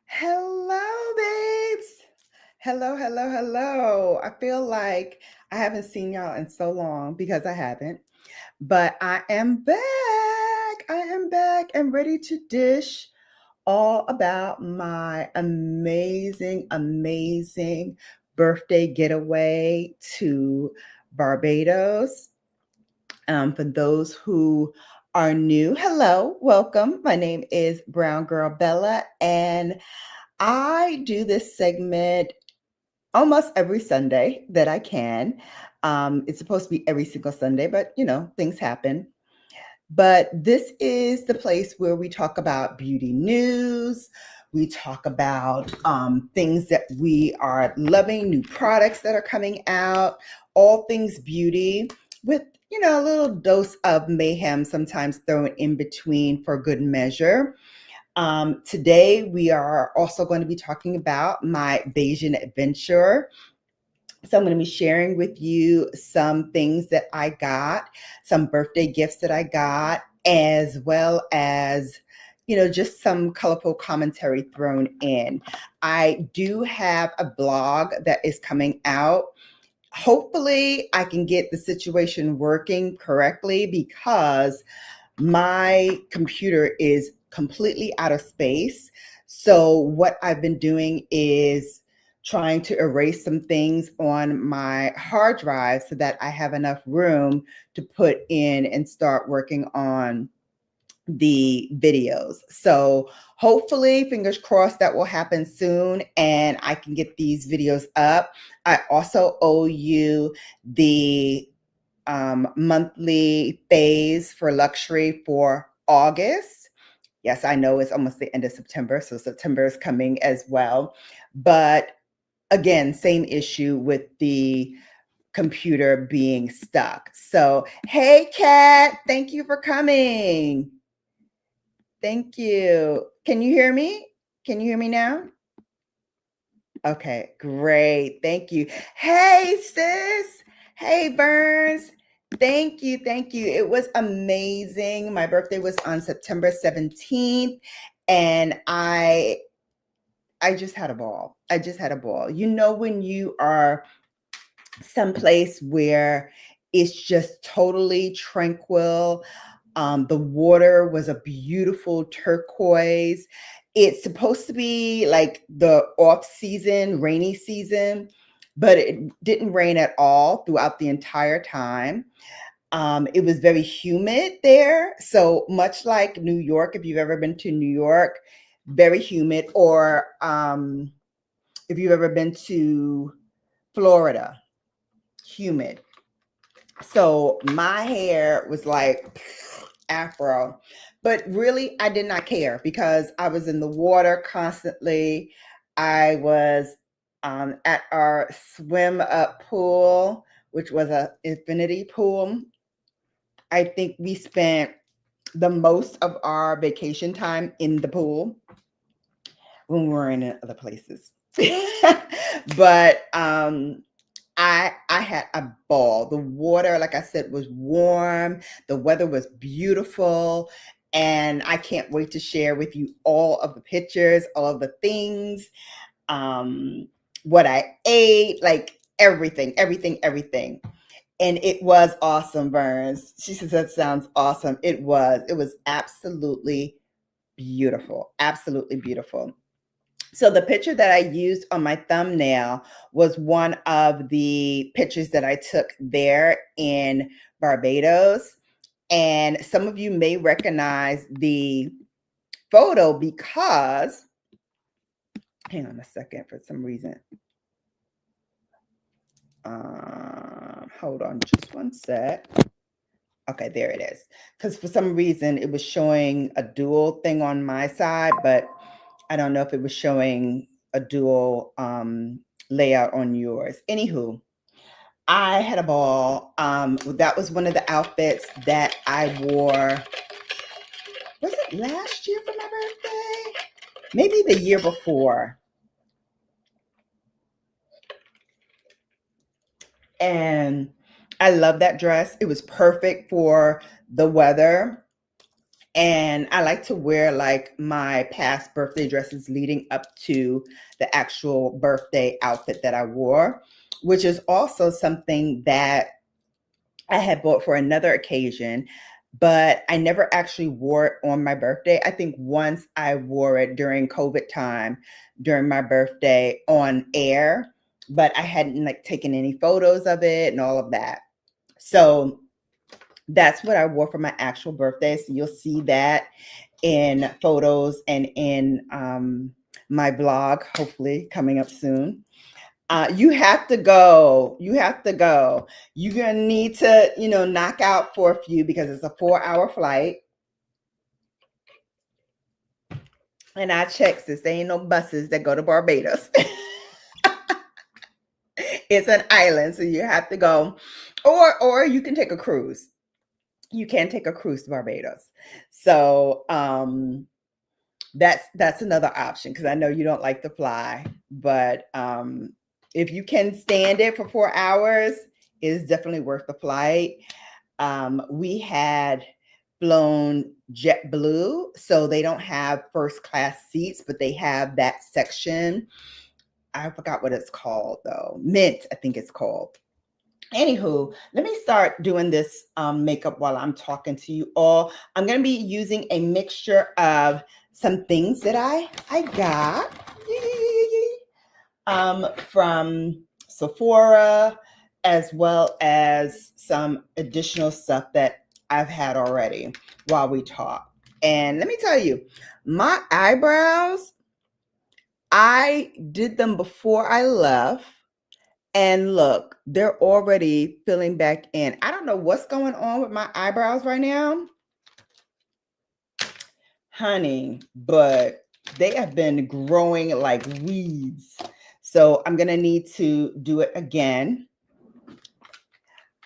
Hello, babes. Hello, hello, hello. I feel like I haven't seen y'all in so long because I haven't, but I am back. I am back and ready to dish all about my amazing, amazing birthday getaway to Barbados. For those who are new, hello, welcome. My name is browngirlbella, and I do this segment almost every Sunday that I can. It's supposed to be every single Sunday, but things happen. But this is the place where we talk about beauty news. We talk about things that we are loving, new products that are coming out, all things beauty with, a little dose of mayhem sometimes thrown in between for good measure. Today, we are also going to be talking about my Bayesian adventure. So I'm going to be sharing with you some things that I got, some birthday gifts that I got, as well as, just some colorful commentary thrown in. I do have a blog that is coming out. Hopefully, I can get the situation working correctly because my computer is completely out of space. So what I've been doing is trying to erase some things on my hard drive so that I have enough room to put in and start working on the videos. So hopefully, fingers crossed, that will happen soon and I can get these videos up. I also owe you the monthly phase for luxury for August. Yes, I know it's almost the end of September, so September is coming as well. But again, same issue with the computer being stuck. So, hey, Kat, thank you for coming. Thank you. Can you hear me? Can you hear me now? Okay, great. Thank you. Hey, sis. Hey, Burns. Thank you. Thank you. It was amazing. My birthday was on September 17th, and I just had a ball. I just had a ball. When you are someplace where it's just totally tranquil. The water was a beautiful turquoise. It's supposed to be like the off-season, rainy season, but it didn't rain at all throughout the entire time. It was very humid there. So much like New York, if you've ever been to New York, very humid, or if you've ever been to Florida, humid. So my hair was like afro, but really I did not care because I was in the water constantly. I was at our swim up pool, which was a infinity pool. I think we spent the most of our vacation time in the pool when we were in other places. But I had a ball. The water, like I said, was warm. The weather was beautiful. And I can't wait to share with you all of the pictures, all of the things, what I ate, like everything, everything, everything. And it was awesome, Burns. She says that sounds awesome. It was. It was absolutely beautiful. Absolutely beautiful. So the picture that I used on my thumbnail was one of the pictures that I took there in Barbados. And some of you may recognize the photo because, hang on a second, for some reason. Hold on just one sec. Okay, there it is. Because for some reason it was showing a dual thing on my side, but I don't know if it was showing a dual layout on yours. Anywho, I had a ball. That was one of the outfits that I wore. Was it last year for my birthday? Maybe the year before. And I love that dress. It was perfect for the weather. And I like to wear like my past birthday dresses leading up to the actual birthday outfit that I wore, which is also something that I had bought for another occasion, but I never actually wore it on my birthday. I think once I wore it during COVID time, during my birthday on air, but I hadn't like taken any photos of it and all of that. So that's what I wore for my actual birthday. So you'll see that in photos and in my vlog, hopefully coming up soon. You have to go. You have to go. You're going to need to, knock out for a few because it's a 4-hour flight. And I checked this. There ain't no buses that go to Barbados. It's an island, so you have to go. Or you can take a cruise. You can take a cruise to Barbados. So that's another option because I know you don't like to fly, but if you can stand it for 4 hours, it is definitely worth the flight. We had flown JetBlue, so they don't have first class seats, but they have that section. I forgot what it's called though. Mint, I think it's called. Anywho, let me start doing this makeup while I'm talking to you all. I'm going to be using a mixture of some things that I got from Sephora, as well as some additional stuff that I've had already while we talk. And let me tell you, my eyebrows, I did them before I left. And look, they're already filling back in. I don't know what's going on with my eyebrows right now, honey, but they have been growing like weeds. So I'm going to need to do it again.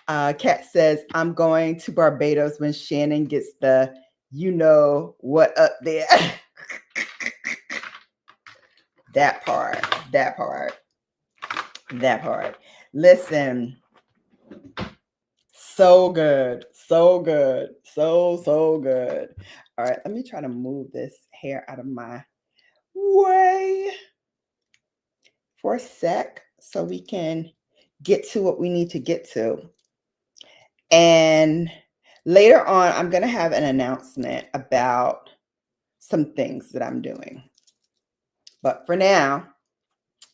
Kat says, I'm going to Barbados when Shannon gets the, what up there. That part. Listen, so good. So good. So good. All right, let me try to move this hair out of my way for a sec so we can get to what we need to get to. And later on, I'm going to have an announcement about some things that I'm doing. But for now,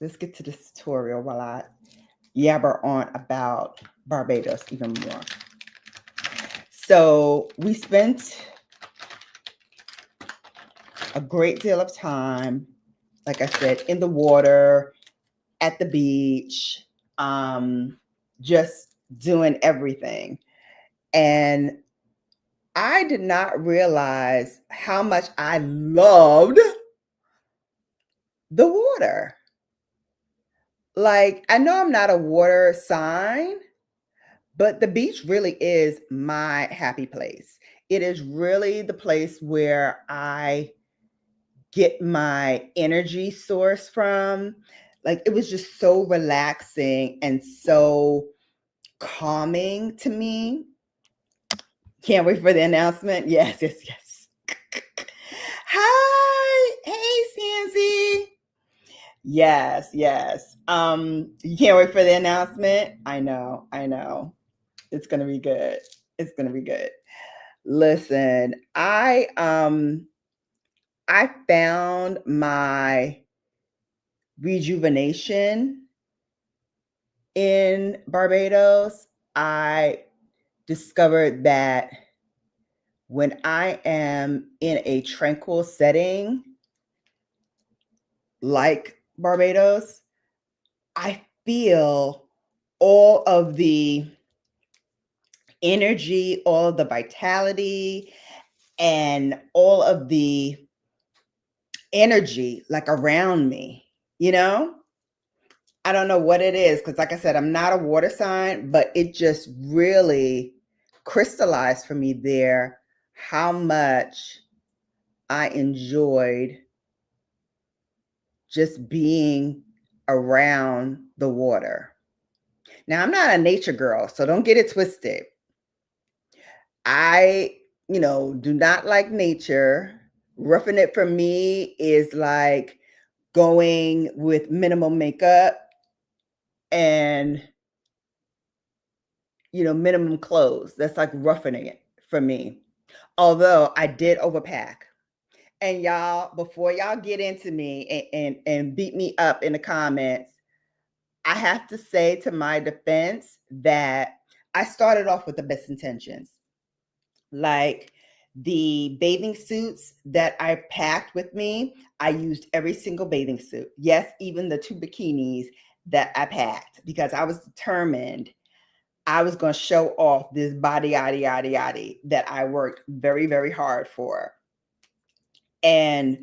let's get to this tutorial while I yabber on about Barbados even more. So we spent a great deal of time, like I said, in the water, at the beach, just doing everything. And I did not realize how much I loved the water. Like, I know I'm not a water sign, but the beach really is my happy place. It is really the place where I get my energy source from. Like, it was just so relaxing and so calming to me. Can't wait for the announcement. Yes. Hi. Hey, Sansi. Yes. You can't wait for the announcement. I know. It's gonna be good. Listen, I found my rejuvenation in Barbados. I discovered that when I am in a tranquil setting like Barbados, I feel all of the energy, all of the vitality, and all of the energy like around me, I don't know what it is because, like I said, I'm not a water sign, but it just really crystallized for me there how much I enjoyed just being around the water. Now, I'm not a nature girl, so don't get it twisted. I do not like nature. Roughing it for me is like going with minimal makeup and, minimum clothes. That's like roughing it for me. Although I did overpack. And y'all, before y'all get into me and beat me up in the comments, I have to say to my defense that I started off with the best intentions. Like the bathing suits that I packed with me, I used every single bathing suit. Yes, even the 2 bikinis that I packed, because I was determined I was going to show off this body, yaddy, yaddy, yaddy that I worked very, very hard for. And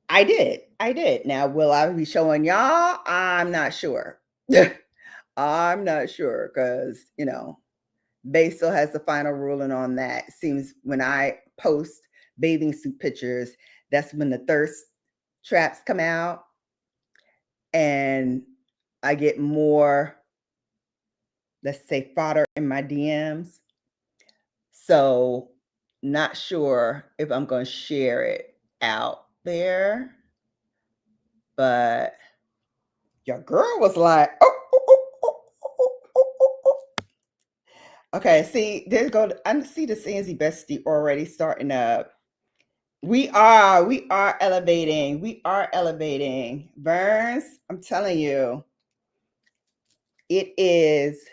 I did. I did. Now, will I be showing y'all? I'm not sure. I'm not sure because, Bay still has the final ruling on that. It seems when I post bathing suit pictures, that's when the thirst traps come out and I get more, let's say, fodder in my DMs. So not sure if I'm going to share it out there, but your girl was like, okay, see, I see the Sansi bestie already starting up. We are elevating. We are elevating. Burns, I'm telling you, it is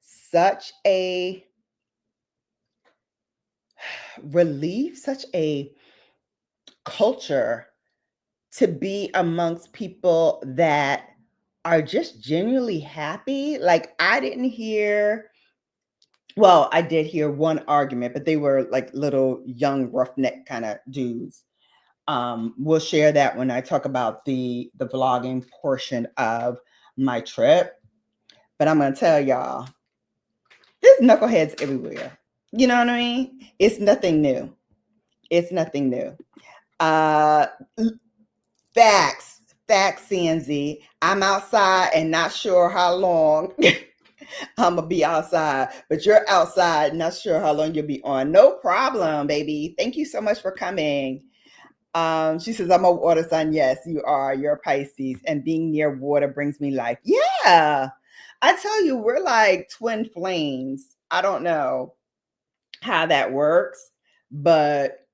such a relief, such a culture to be amongst people that are just genuinely happy. Like I didn't hear, well, I did hear one argument, but they were like little young roughneck kind of dudes. We'll share that when I talk about the vlogging portion of my trip. But I'm gonna tell y'all, there's knuckleheads everywhere. You know what I mean? It's nothing new. It's nothing new. Facts, CNZ. I'm outside and not sure how long I'm gonna be outside, but you're outside, not sure how long you'll be on. No problem, baby. Thank you so much for coming. She says, I'm a water sign. Yes, you are. You're a Pisces, and being near water brings me life. Yeah, I tell you, we're like twin flames. I don't know how that works, but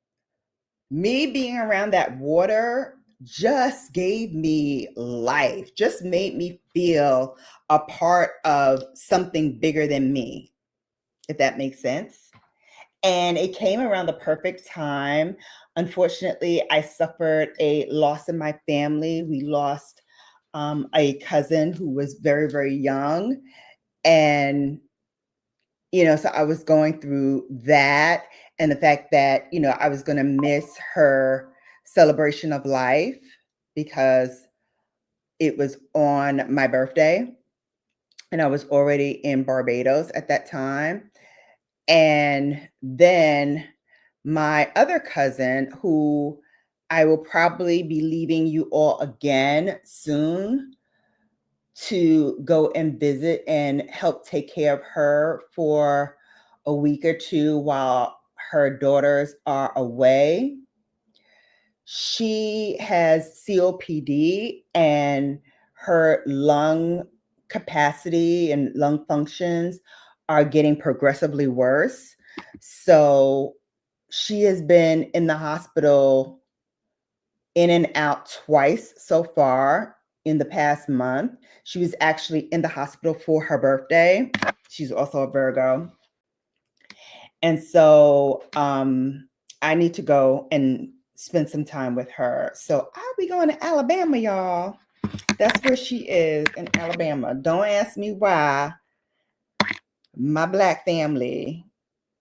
me being around that water just gave me life, just made me feel a part of something bigger than me, if that makes sense. And it came around the perfect time. Unfortunately, I suffered a loss in my family. We lost a cousin who was very, very young. And, so I was going through that and the fact that, I was going to miss her celebration of life because it was on my birthday. And I was already in Barbados at that time. And then my other cousin, who I will probably be leaving you all again soon to go and visit and help take care of her for a week or two while her daughters are away. She has COPD and her lung capacity and lung functions are getting progressively worse. So she has been in the hospital in and out twice so far in the past month. She was actually in the hospital for her birthday. She's also a Virgo. And so I need to go and spend some time with her. So I'll be going to Alabama, y'all. That's where she is, in Alabama. Don't ask me why my Black family,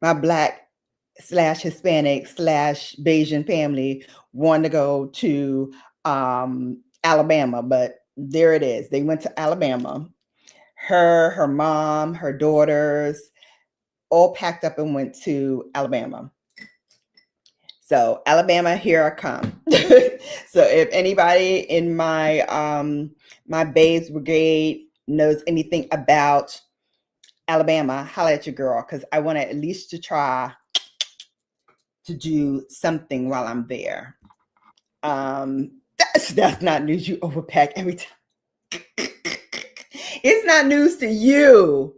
my Black / Hispanic / Bayesian family wanted to go to Alabama, but there it is. They went to Alabama. Her mom, her daughters, all packed up and went to Alabama. So Alabama, here I come. So if anybody in my my Babes Brigade knows anything about Alabama, holla at your girl, because I want to at least to try to do something while I'm there. That's not news. You overpack every time. It's not news to you.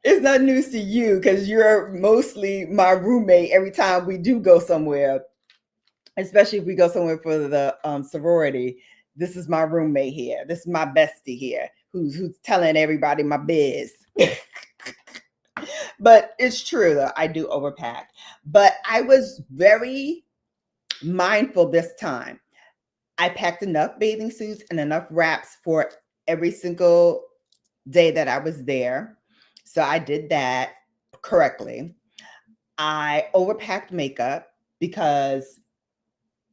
It's not news to you because you're mostly my roommate every time we do go somewhere, especially if we go somewhere for the sorority. This is my roommate here. This is my bestie here who's telling everybody my biz. But it's true though. I do overpack. But I was very mindful this time. I packed enough bathing suits and enough wraps for every single day that I was there. So I did that correctly. I overpacked makeup because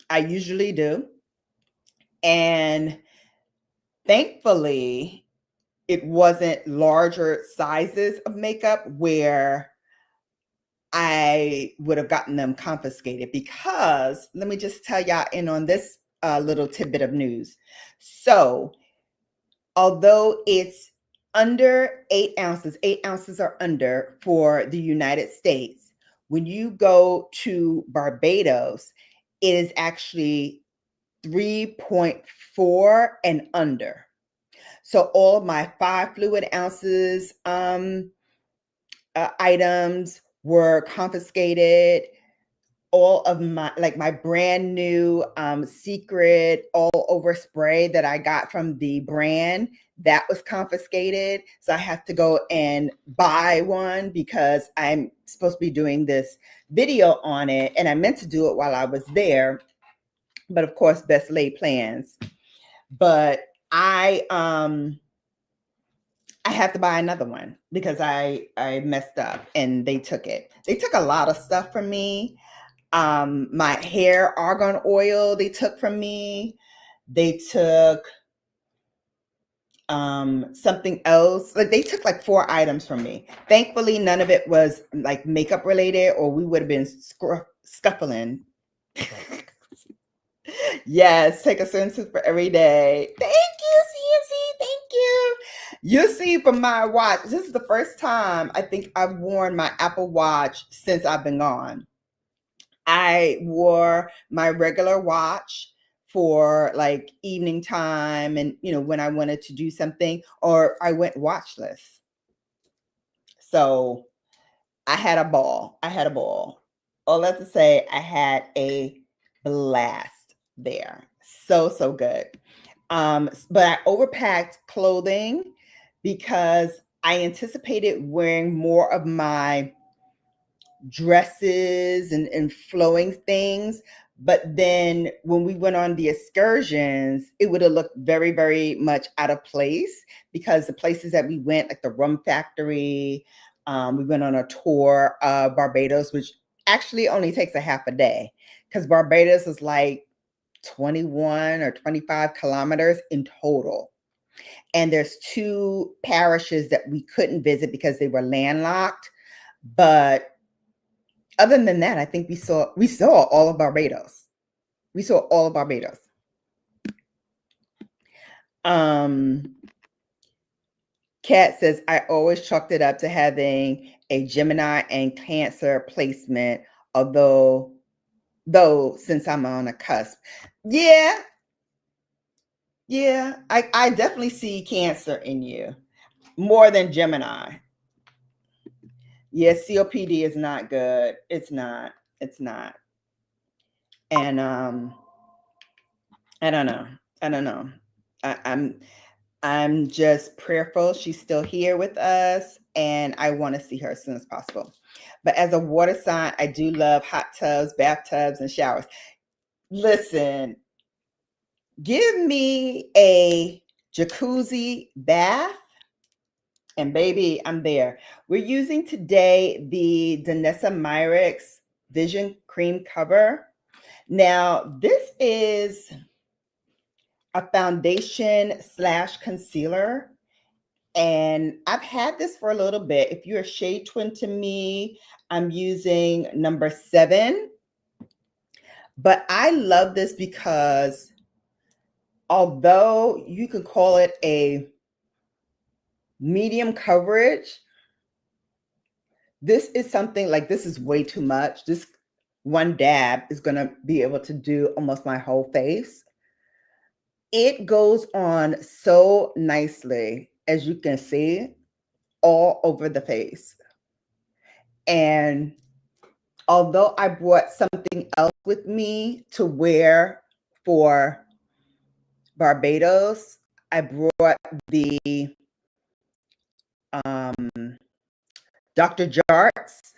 I usually do. And thankfully, it wasn't larger sizes of makeup where I would have gotten them confiscated, because let me just tell y'all in on this little tidbit of news. So although it's under 8 ounces, 8 ounces or under for the United States, when you go to Barbados, it is actually 3.4 and under. So all of my 5 fluid ounces items were confiscated. All of my brand new secret all over spray that I got from the brand, that was confiscated. So I have to go and buy one because I'm supposed to be doing this video on it, and I meant to do it while I was there, but of course, best laid plans. But I have to buy another one because I messed up and they took it. They took a lot of stuff from me. My hair argan oil they took from me. They took something else. Like they took like 4 items from me. Thankfully, none of it was like makeup related, or we would have been scuffling. Yes, take a swimsuit for every day. Thank you, CNC. Thank you. You'll see from my watch. This is the first time I think I've worn my Apple Watch since I've been gone. I wore my regular watch for like evening time and, when I wanted to do something, or I went watchless. So I had a ball. All that to say, I had a blast there. So good. But I overpacked clothing because I anticipated wearing more of my dresses and flowing things. But then when we went on the excursions, it would have looked very, very much out of place, because the places that we went, like the Rum Factory, we went on a tour of Barbados, which actually only takes a half a day, because Barbados is like 21 or 25 kilometers in total. And there's 2 parishes that we couldn't visit because they were landlocked. But other than that, I think we saw all of Barbados. We saw all of Barbados. Kat says, I always chalked it up to having a Gemini and Cancer placement, though since I'm on a cusp. Yeah, I definitely see Cancer in you more than Gemini. Yeah, COPD is not good. It's not. And I don't know. I'm just prayerful she's still here with us, and I want to see her as soon as possible. But as a water sign, I do love hot tubs, bathtubs, and showers. Listen, give me a jacuzzi bath, and baby, I'm there. We're using today the 𝕊𝕦𝕡𝕟𝕟𝕜 Vision Cream Cover. Now, this is a foundation / concealer, and I've had this for a little bit. If you're a shade twin to me, I'm using number 7. But I love this because although you could call it a medium coverage, this is something like, this is way too much. one dab is going to be able to do almost my whole face. It goes on so nicely, as you can see, all over the face. And although I brought something else with me to wear for Barbados, I brought the Dr. Jart's,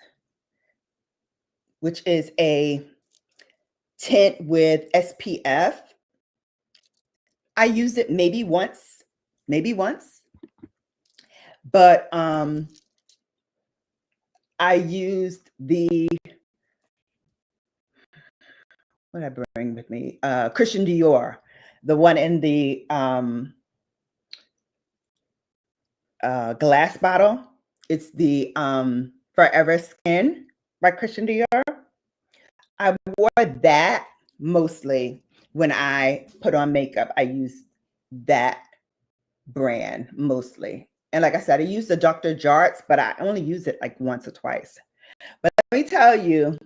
which is a tint with SPF. I used it maybe once, but I used the, what did I bring with me? Christian Dior, the one in the glass bottle. It's the Forever Skin by Christian Dior. I wore that mostly when I put on makeup. I used that brand mostly. And like I said, I used the Dr. Jart's, but I only use it like once or twice. But let me tell you,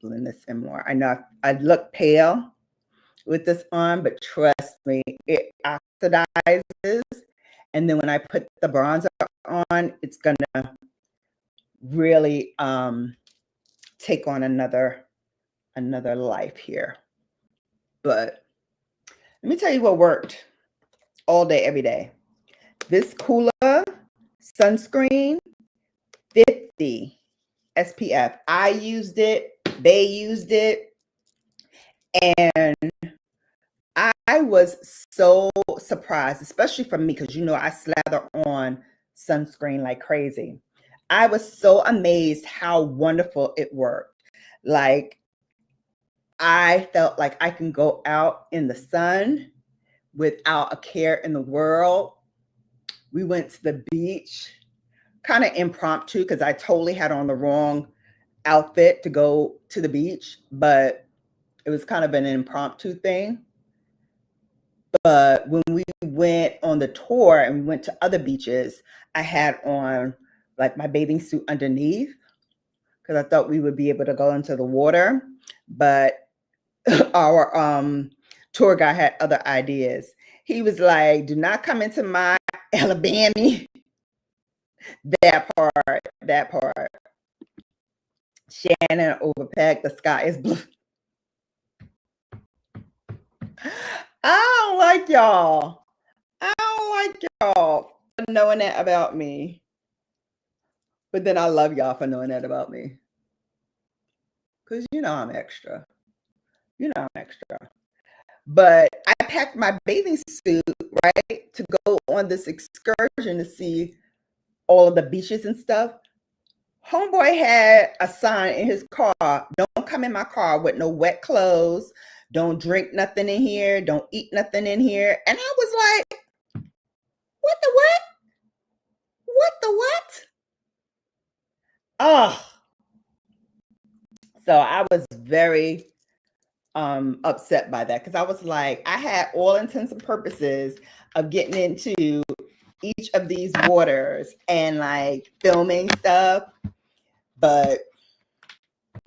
blend this in more. I know I look pale with this on, but trust me, it oxidizes. And then when I put the bronzer on, it's gonna really take on another life here. But let me tell you what worked all day, every day. This Cooler sunscreen, 50 SPF. I used it, they used it, and I was so surprised, especially for me, because you know I slather on sunscreen like crazy. I was so amazed how wonderful it worked. Like, I felt like I can go out in the sun without a care in the world. We went to the beach, kind of impromptu, because I totally had on the wrong outfit to go to the beach, but it was kind of an impromptu thing. But when we went on the tour and we went to other beaches, I had on like my bathing suit underneath because I thought we would be able to go into the water. But our tour guide had other ideas. He was like, do not come into my Alabama. That part. Shannon overpacked. The sky is blue. I don't like y'all. I don't like y'all for knowing that about me. But then I love y'all for knowing that about me. Because you know I'm extra. You know I'm extra. But I packed my bathing suit, right, to go on this excursion to see all of the beaches and stuff. Homeboy had a sign in his car, don't come in my car with no wet clothes. Don't drink nothing in here. Don't eat nothing in here. And I was like, what the what? What the what? Oh. So I was very upset by that because I was like, I had all intents and purposes of getting into each of these waters and like filming stuff, but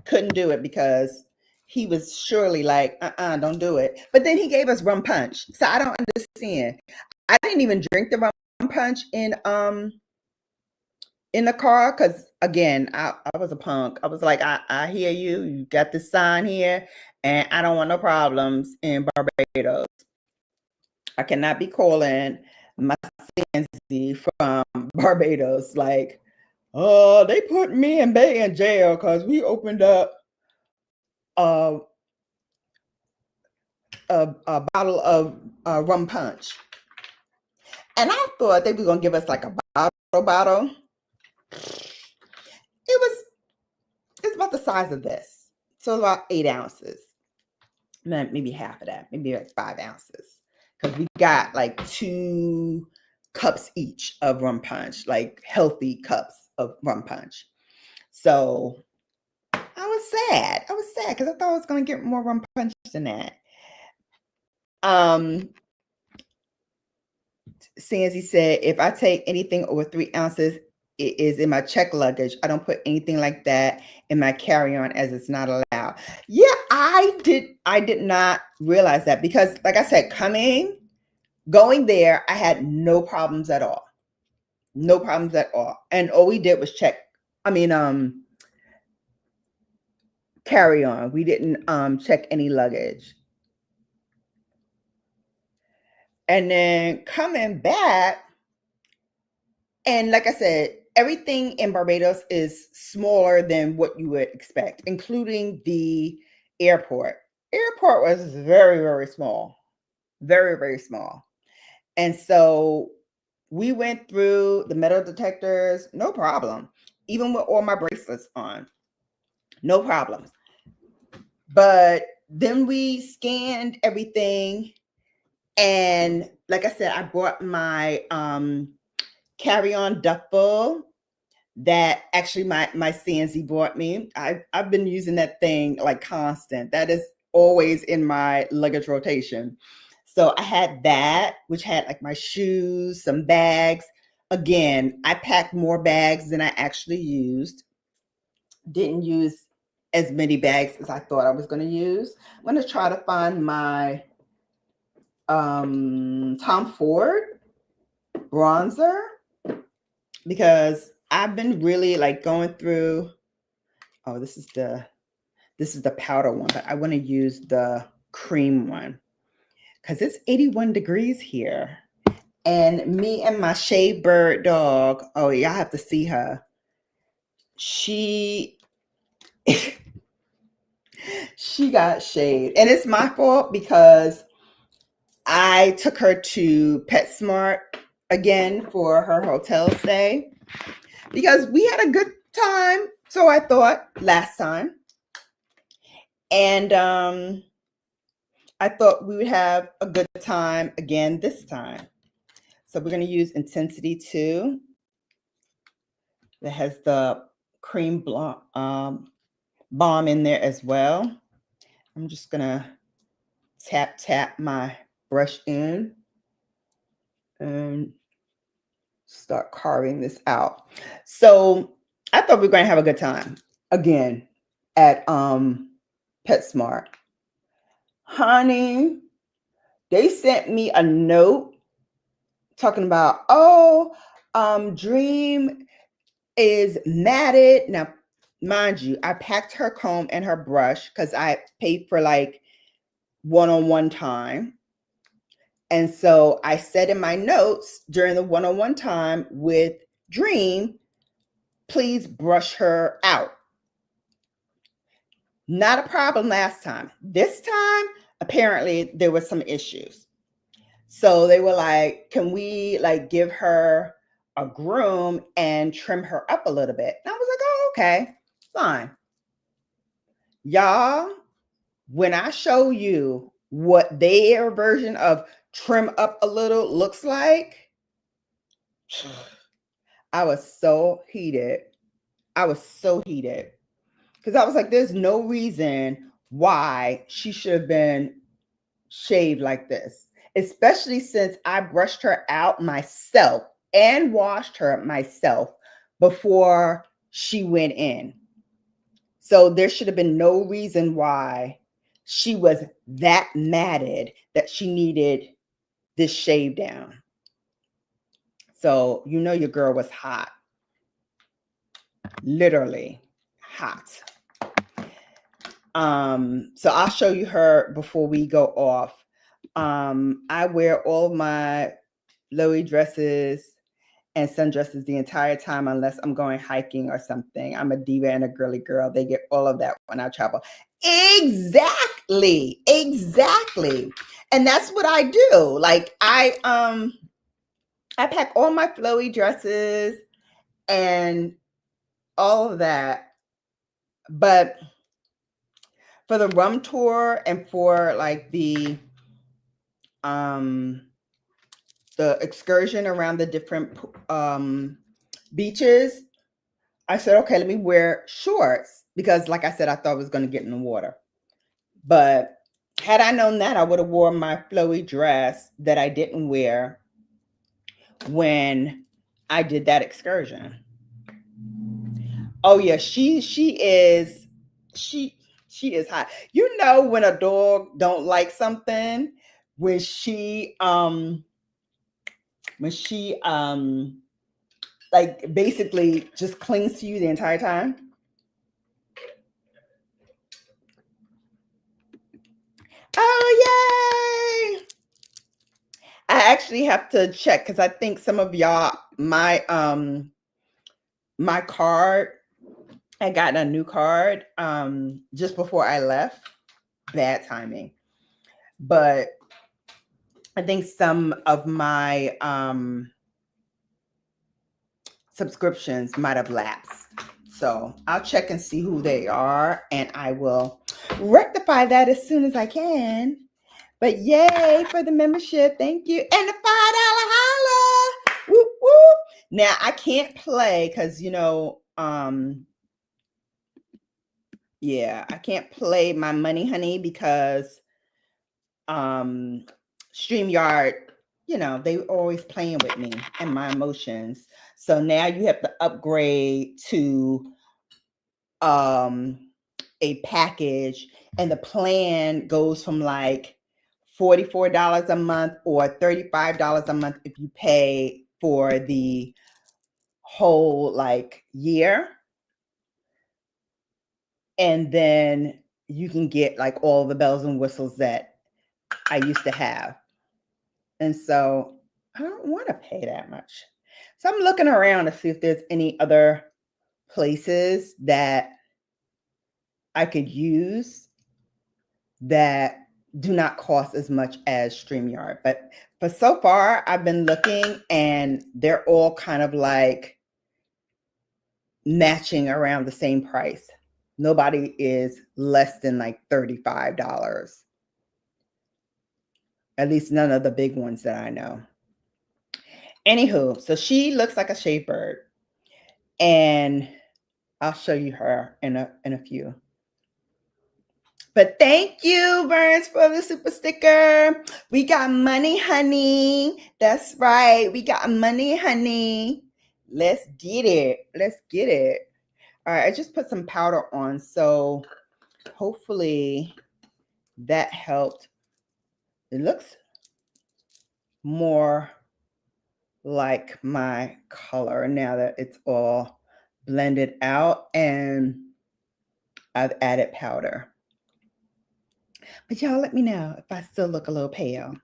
couldn't do it because he was surely like, don't do it. But then he gave us rum punch. So I don't understand. I didn't even drink the rum punch in the car because again, I was a punk. I was like, I hear you. You got this sign here, and I don't want no problems in Barbados. I cannot be calling my Sansi from Barbados like, oh, they put me and Bay in jail because we opened up a bottle of rum punch. And I thought they were going to give us like a bottle. It's about the size of this. So about 8 ounces. Maybe half of that. Maybe like 5 ounces. Because we got like 2 cups each of rum punch. Like healthy cups of rum punch. So I was sad. Because I thought I was going to get more rum punch than that. Sansi said, if I take anything over 3 ounces, is in my check luggage. I don't put anything like that in my carry-on as it's not allowed. Yeah, I did not realize that because like I said, going there, I had no problems at all. No problems at all. And all we did was carry on. We didn't check any luggage. And then coming back, and like I said, everything in Barbados is smaller than what you would expect, including the airport. Airport was very, very small. Very, very small. And so we went through the metal detectors, no problem. Even with all my bracelets on, no problems. But then we scanned everything. And like I said, I brought my carry-on duffel that actually my CNC bought me. I've been using that thing like constant. That is always in my luggage rotation. So I had that, which had like my shoes, some bags. Again, I packed more bags than I actually used. Didn't use as many bags as I thought I was going to use. I'm going to try to find my Tom Ford bronzer because I've been really like going through. Oh, this is the powder one, but I want to use the cream one because it's 81 degrees here. And me and my shade bird dog, oh, y'all have to see her. She got shade. And it's my fault because I took her to PetSmart again for her hotel stay because we had a good time. So I thought last time. And I thought we would have a good time again this time. So we're going to use Intensity 2. That has the cream balm in there as well. I'm just going to tap my brush in and start carving this out. So I thought we were going to have a good time again at PetSmart. Honey, they sent me a note talking about, Dream is matted. Now, mind you, I packed her comb and her brush because I paid for like one-on-one time. And so I said in my notes during the one-on-one time with Dream, please brush her out. Not a problem last time. This time, apparently there was some issues. So they were like, can we like give her a groom and trim her up a little bit? And I was like, oh, okay, fine. Y'all, when I show you what their version of trim up a little looks like, I was so heated. I was so heated because I was like, there's no reason why she should have been shaved like this, especially since I brushed her out myself and washed her myself before she went in. So there should have been no reason why she was that matted that she needed this shave down. So, you know, your girl was hot, literally hot. So I'll show you her before we go off. I wear all my flowy dresses and sundresses the entire time unless I'm going hiking or something. I'm a diva and a girly girl. They get all of that when I travel. Exactly. And that's what I do. Like I pack all my flowy dresses and all of that. But for the rum tour and for like the excursion around the different beaches, I said, okay, let me wear shorts because like I said, I thought I was going to get in the water. But had I known that, I would have worn my flowy dress that I didn't wear when I did that excursion. Oh yeah, she she is hot. You know when a dog don't like something, when she like basically just clings to you the entire time. Oh yay! I actually have to check because I think some of y'all my card, I got a new card just before I left. Bad timing. But I think some of my subscriptions might have lapsed. So I'll check and see who they are, and I will rectify that as soon as I can. But yay for the membership. Thank you. And the $5 holla. Whoop, whoop. Now I can't play because yeah, I can't play my money honey because StreamYard, they always playing with me and my emotions. So now you have to upgrade to a package, and the plan goes from like $44 a month or $35 a month if you pay for the whole like year. And then you can get like all the bells and whistles that I used to have. And so I don't want to pay that much. So I'm looking around to see if there's any other places that I could use that do not cost as much as StreamYard. But so far I've been looking and they're all kind of like matching around the same price. Nobody is less than like $35. At least none of the big ones that I know. Anywho, so she looks like a shade bird. And I'll show you her in a few. But thank you, Burns, for the super sticker. We got money, honey. That's right. We got money, honey. Let's get it. Let's get it. All right, I just put some powder on, so hopefully that helped. It looks more like my color now that it's all blended out and I've added powder. But y'all let me know if I still look a little pale.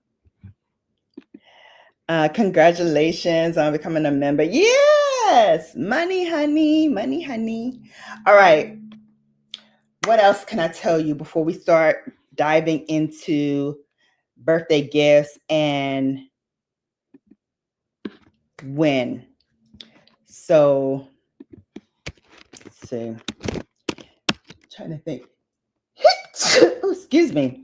Congratulations on becoming a member. Yes, money, honey, money, honey. All right. What else can I tell you before we start diving into birthday gifts and when? So, let's see. I'm trying to think. Oh, excuse me.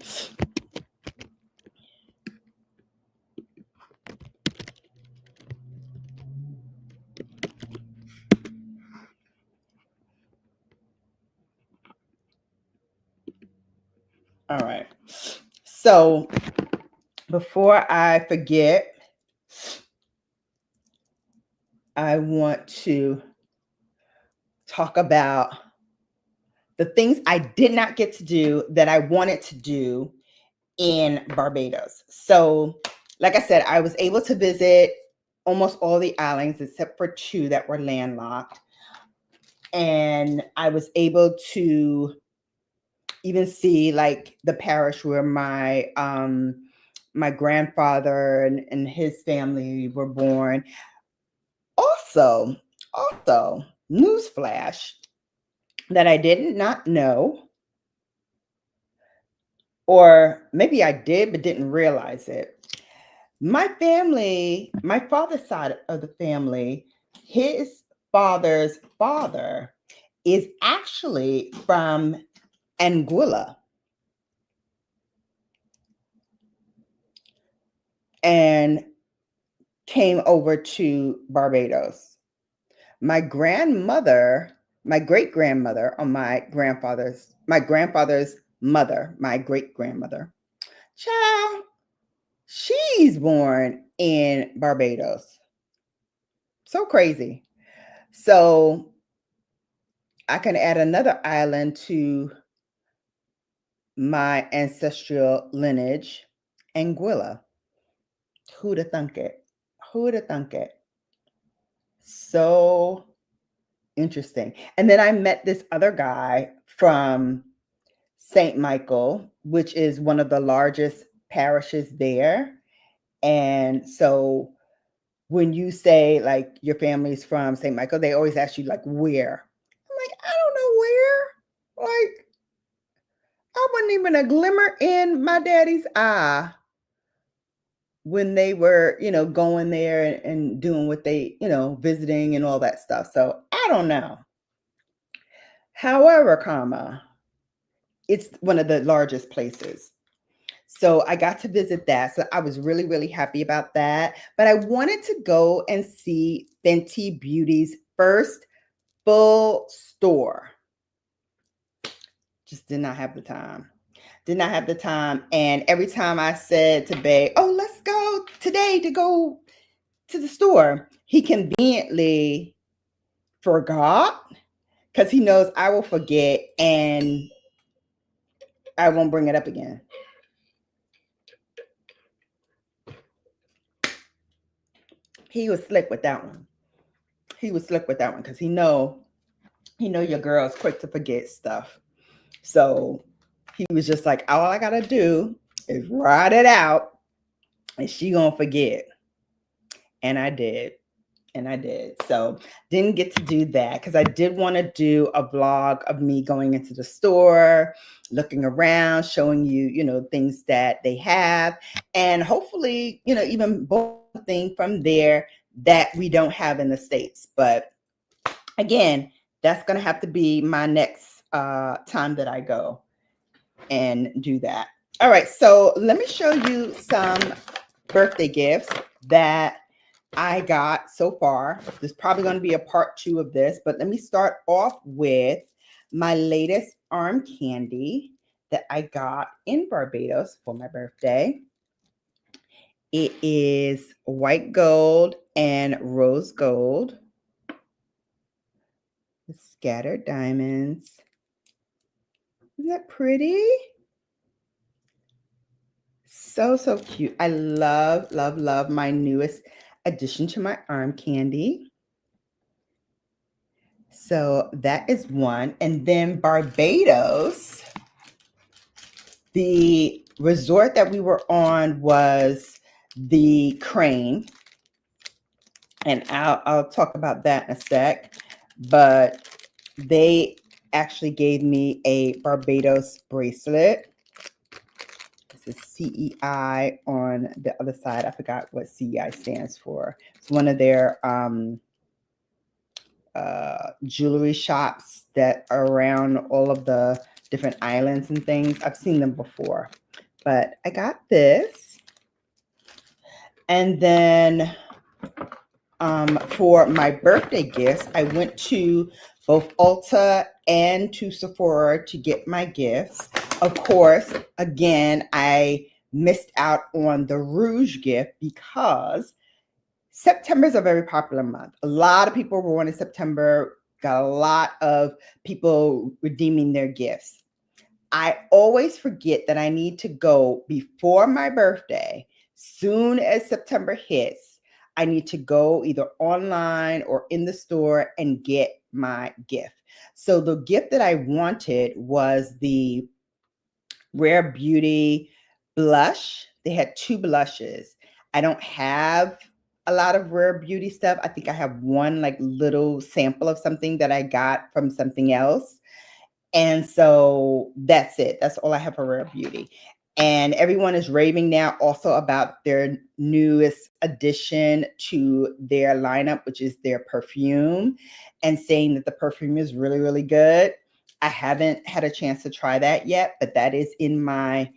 All right. So, before I forget, I want to talk about the things I did not get to do that I wanted to do in Barbados. So, like I said, I was able to visit almost all the islands except for two that were landlocked. And I was able to even see like the parish where my grandfather and his family were born. Also, newsflash that I did not know, or maybe I did but didn't realize it. My family, my father's side of the family, his father's father is actually from Anguilla. And came over to Barbados. My grandmother, my great grandmother on my grandfather's mother, my great grandmother, child, she's born in Barbados. So crazy. So I can add another island to my ancestral lineage, Anguilla. Who'd have thunk it? Who'd have thunk it? So interesting. And then I met this other guy from St. Michael, which is one of the largest parishes there. And so when you say like your family's from St. Michael, they always ask you like where. I'm like, I don't know where. Like, I wasn't even a glimmer in my daddy's eye when they were, going there and doing what they, visiting and all that stuff. So I don't know. However, it's one of the largest places. So I got to visit that. So I was really, really happy about that. But I wanted to go and see Fenty Beauty's first full store. Just did not have the time. Did not have the time. And every time I said to Babe, oh, let's go today to go to the store, he conveniently forgot because he knows I will forget and I won't bring it up again. He was slick with that one. He was slick with that one because he know your girl's quick to forget stuff. So he was just like, all I gotta do is write it out and she gonna forget. And I did. So didn't get to do that because I did want to do a vlog of me going into the store, looking around, showing you, things that they have. And hopefully, even thing from there that we don't have in the States. But again, that's going to have to be my next time that I go and do that. All right. So let me show you some birthday gifts that I got so far. There's probably going to be a part 2 of this, but let me start off with my latest arm candy that I got in Barbados for my birthday. It is white gold and rose gold with scattered diamonds. Isn't that pretty? So, so cute. I love, love, love my newest addition to my arm candy. So that is one. And then Barbados, the resort that we were on was the Crane. And I'll talk about that in a sec. But they actually gave me a Barbados bracelet. This is CEI on the other side. I forgot what CEI stands for. It's one of their jewelry shops that are around all of the different islands and things. I've seen them before, but I got this. And then for my birthday gifts, I went to both Ulta and to Sephora to get my gifts. Of course, again, I missed out on the rouge gift because September is a very popular month. A lot of people were born in September, got a lot of people redeeming their gifts. I always forget that I need to go before my birthday. Soon as September hits, I need to go either online or in the store and get my gift. So the gift that I wanted was the Rare Beauty blush. They had 2 blushes. I don't have a lot of Rare Beauty stuff. I think I have one like little sample of something that I got from something else. And so that's it. That's all I have for Rare Beauty. And everyone is raving now also about their newest addition to their lineup, which is their perfume, and saying that the perfume is really, really good. I haven't had a chance to try that yet, but that is in my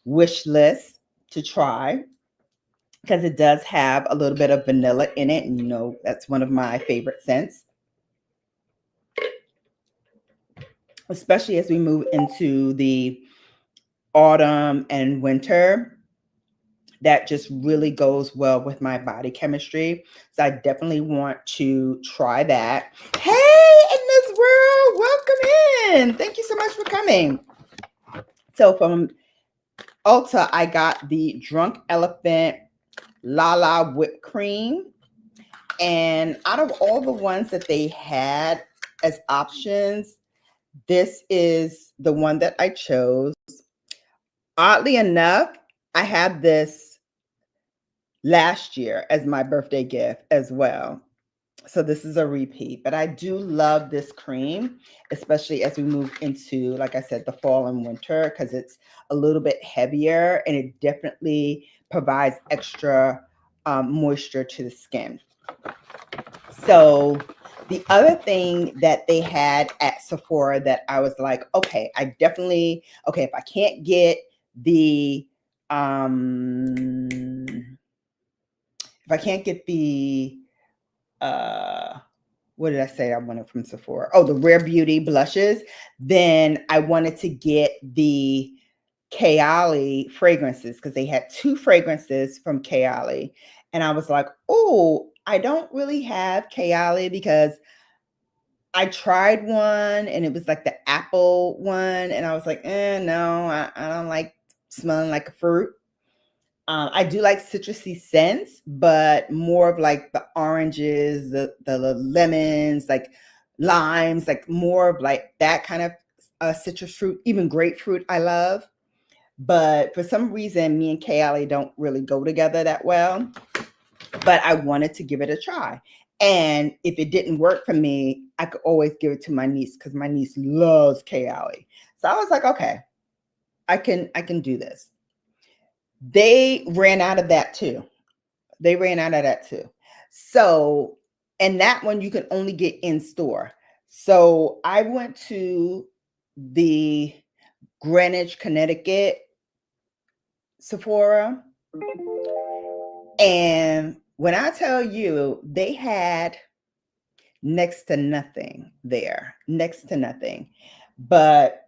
wish list to try because it does have a little bit of vanilla in it. And that's one of my favorite scents, especially as we move into the autumn and winter. That just really goes well with my body chemistry. So I definitely want to try that. Hey, and Miss world, welcome in. Thank you so much for coming. So from Ulta, I got the Drunk Elephant Lala whipped cream. And out of all the ones that they had as options, this is the one that I chose. Oddly enough, I had this last year as my birthday gift as well. So this is a repeat, but I do love this cream, especially as we move into, like I said, the fall and winter, because it's a little bit heavier and it definitely provides extra moisture to the skin. So the other thing that they had at Sephora that I was like, okay, if I can't get the, what did I say I wanted from Sephora? Oh, the Rare Beauty blushes. Then I wanted to get the 𝕊𝕦𝕢𝕣 fragrances because they had 2 fragrances from 𝕊𝕦𝕢𝕣. And I was like, oh, I don't really have 𝕊𝕦𝕢𝕣 because I tried one and it was like the apple one. And I was like, no, I don't like smelling like a fruit. I do like citrusy scents, but more of like the oranges, the lemons, like limes, like more of like that kind of citrus fruit, even grapefruit I love. But for some reason, me and 𝕊𝕦𝕢𝕣 don't really go together that well. But I wanted to give it a try. And if it didn't work for me, I could always give it to my niece because my niece loves 𝕊𝕦𝕢𝕣. So I was like, okay, I can do this. They ran out of that too. So, and that one you can only get in store. So I went to the Greenwich, Connecticut Sephora. And when I tell you, they had next to nothing there, next to nothing. But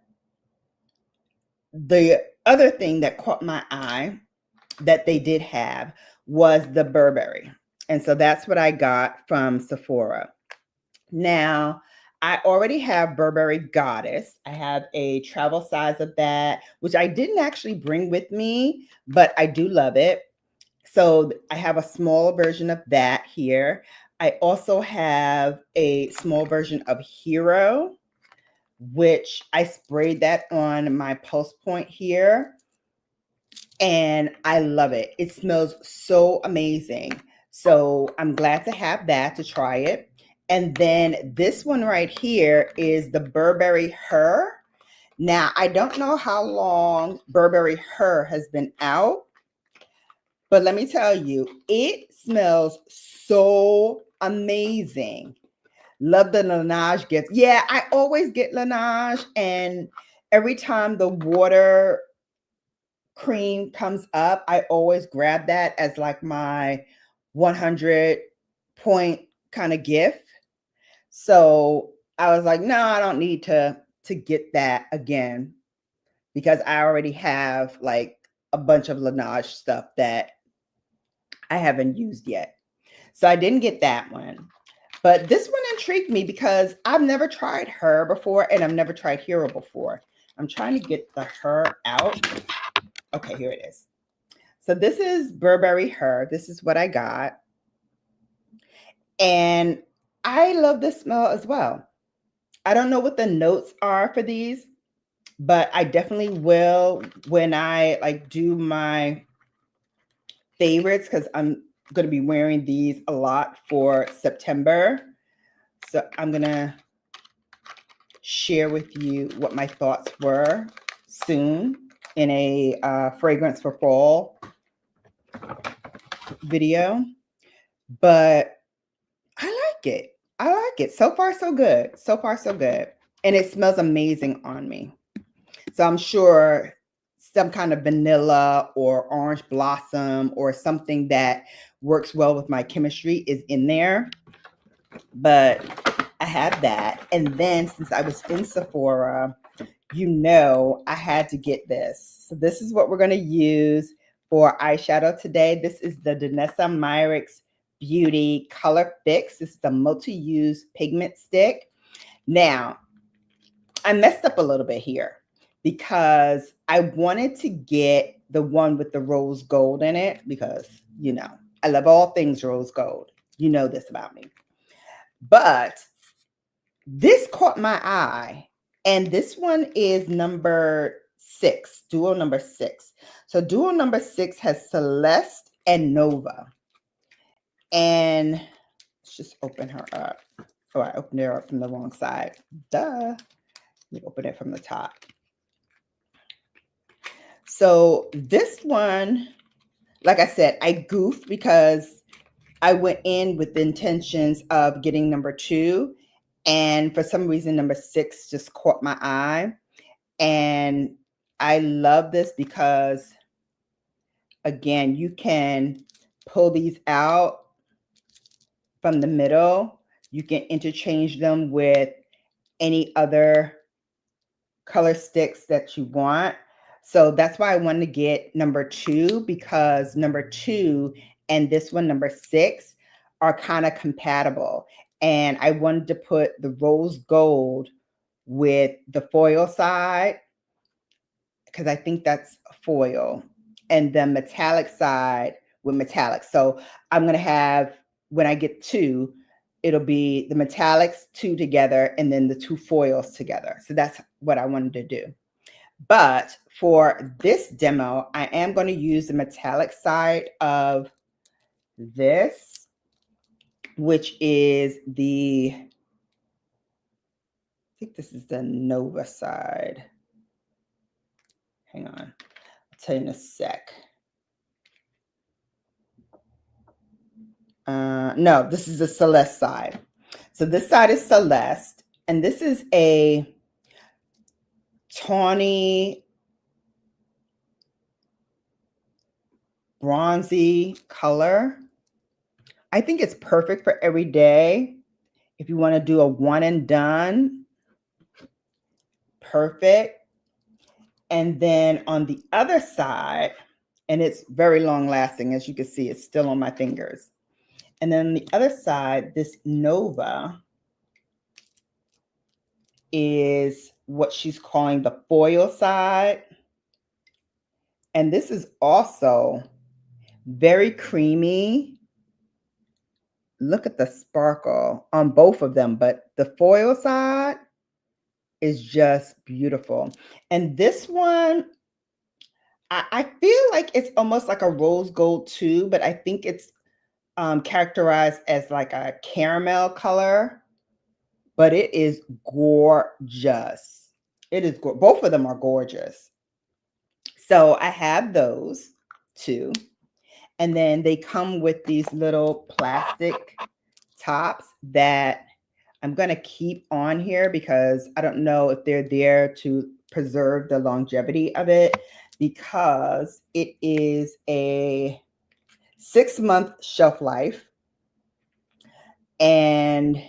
the other thing that caught my eye that they did have was the Burberry. And so that's what I got from Sephora. Now, I already have Burberry Goddess. I have a travel size of that, which I didn't actually bring with me, but I do love it. So I have a small version of that here. I also have a small version of Hero, which I sprayed that on my pulse point here. And I love it. It smells so amazing. So I'm glad to have that to try it. And then this one right here is the Burberry Her. Now, I don't know how long Burberry Her has been out, but let me tell you, it smells so amazing. Love the Laneige gift. Yeah, I always get Laneige, and every time the water cream comes up, I always grab that as like my 100 point kind of gift. So I was like, no, I don't need to get that again because I already have like a bunch of Laneige stuff that I haven't used yet. So I didn't get that one. But this one intrigued me because I've never tried Her before and I've never tried Hero before. I'm trying to get the Her out. Okay, here it is. So this is Burberry Her. This is what I got. And I love the smell as well. I don't know what the notes are for these, but I definitely will when I like do my favorites because I'm going to be wearing these a lot for September. So I'm going to share with you what my thoughts were soon in a fragrance for fall video. But I like it. I like it. So far, so good. So far, so good. And it smells amazing on me. So I'm sure some kind of vanilla or orange blossom or something that works well with my chemistry is in there. But I have that. And then since I was in Sephora, you know, I had to get this. So this is what we're going to use for eyeshadow today. This is the 𝕊𝕦𝕢𝕣 Beauty Color Fix. This is the multi-use pigment stick. Now, I messed up a little bit here because I wanted to get the one with the rose gold in it because, you know, I love all things rose gold. You know this about me. But this caught my eye, and this one is number 6, duo number 6. So duo number 6 has Celeste and Nova. And let's just open her up. Oh, I opened her up from the wrong side. Duh. Let me open it from the top. So this one, like I said, I goofed because I went in with the intentions of getting number 2. And for some reason, number 6 just caught my eye. And I love this because, again, you can pull these out from the middle. You can interchange them with any other color sticks that you want. So that's why I wanted to get number 2, because number 2 and this one, number 6, are kind of compatible. And I wanted to put the rose gold with the foil side, because I think that's foil, and the metallic side with metallic. So I'm going to have, when I get 2, it'll be the metallics 2 together and then the 2 foils together. So that's what I wanted to do. But for this demo, I am going to use the metallic side of this, which is the, I think this is the Nova side. Hang on, I'll tell you in a sec. No, this is the Celeste side. So this side is Celeste, and this is a tawny, bronzy color. I think it's perfect for every day. If you want to do a one and done, perfect. And then on the other side, and it's very long lasting, as you can see, it's still on my fingers. And then on the other side, this Nova is what she's calling the foil side. And this is also very creamy. Look at the sparkle on both of them, but the foil side is just beautiful. And this one, I feel like it's almost like a rose gold too, but I think it's characterized as like a caramel color, but it is gorgeous. It is both of them are gorgeous. So I have those 2. And then they come with these little plastic tops that I'm going to keep on here because I don't know if they're there to preserve the longevity of it, because it is a 6-month shelf life and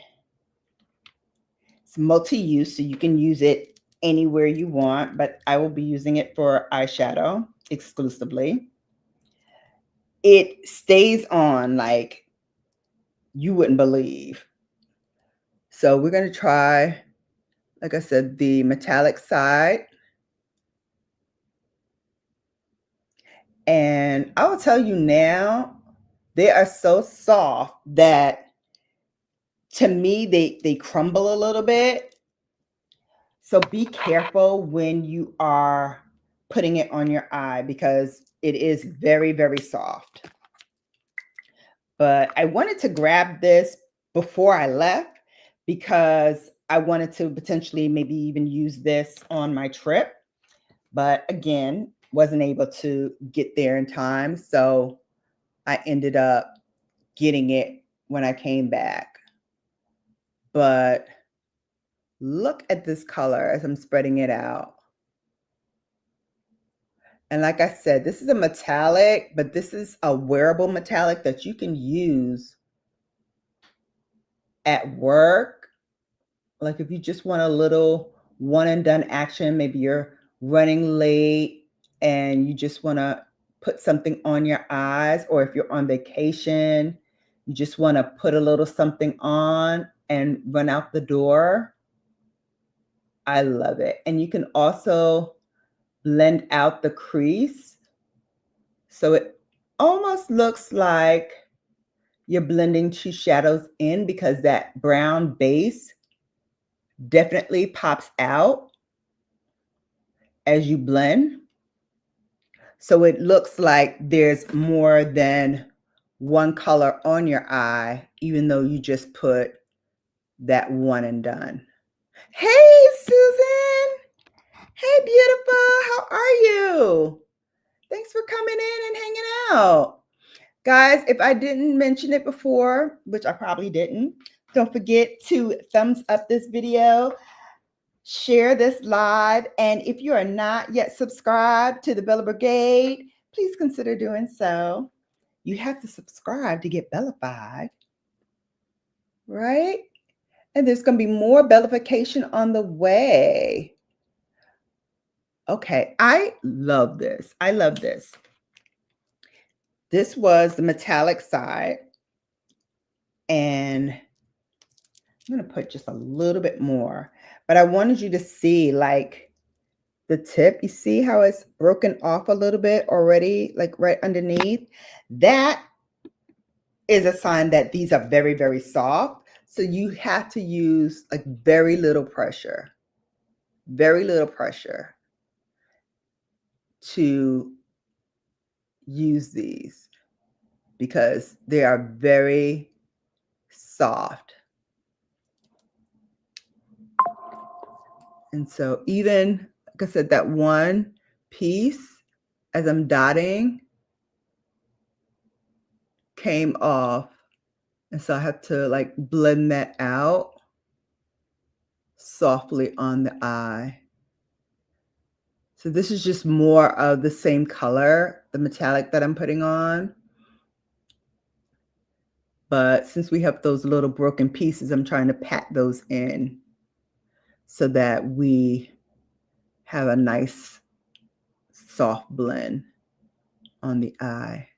it's multi-use, so you can use it anywhere you want, but I will be using it for eyeshadow exclusively. It stays on like you wouldn't believe. So we're going to try, like I said, the metallic side. And I will tell you now, they are so soft that to me, they crumble a little bit. So be careful when you are putting it on your eye because it is very, very soft. But I wanted to grab this before I left because I wanted to potentially maybe even use this on my trip. But again, wasn't able to get there in time. So I ended up getting it when I came back. But look at this color as I'm spreading it out. And like I said, this is a metallic, but this is a wearable metallic that you can use at work. Like if you just want a little one and done action, maybe you're running late and you just want to put something on your eyes, or if you're on vacation, you just want to put a little something on and run out the door. I love it. And you can also blend out the crease. So it almost looks like you're blending two shadows in, because that brown base definitely pops out as you blend. So it looks like there's more than one color on your eye, even though you just put that one and done. Hey, Susan. Hey, beautiful. How are you? Thanks for coming in and hanging out. Guys, if I didn't mention it before, which I probably didn't, don't forget to thumbs up this video, share this live, and if you are not yet subscribed to the Bella Brigade, please consider doing so. You have to subscribe to get Bellafied, right? And there's going to be more Bellafication on the way. Okay, I love this. I love this. This was the metallic side, and I'm going to put just a little bit more, but I wanted you to see like the tip. You see how it's broken off a little bit already, like right underneath? That is a sign that these are very, very soft. So you have to use like very little pressure to use these, because they are very soft. And so even, like I said, that one piece as I'm dotting came off. And so I have to like blend that out softly on the eye. So this is just more of the same color, the metallic that I'm putting on. But since we have those little broken pieces, I'm trying to pat those in so that we have a nice soft blend on the eye.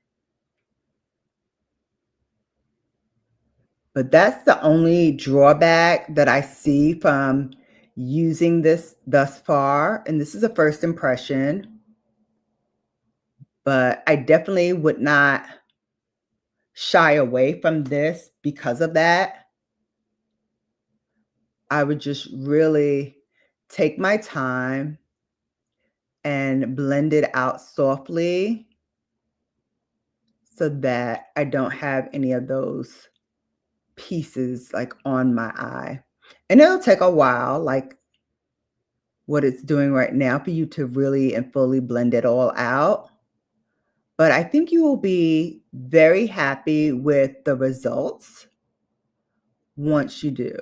But that's the only drawback that I see from using this thus far. And this is a first impression, but I definitely would not shy away from this because of that. I would just really take my time and blend it out softly so that I don't have any of those pieces like on my eye. And it'll take a while, like what it's doing right now, for you to really and fully blend it all out. But I think you will be very happy with the results once you do.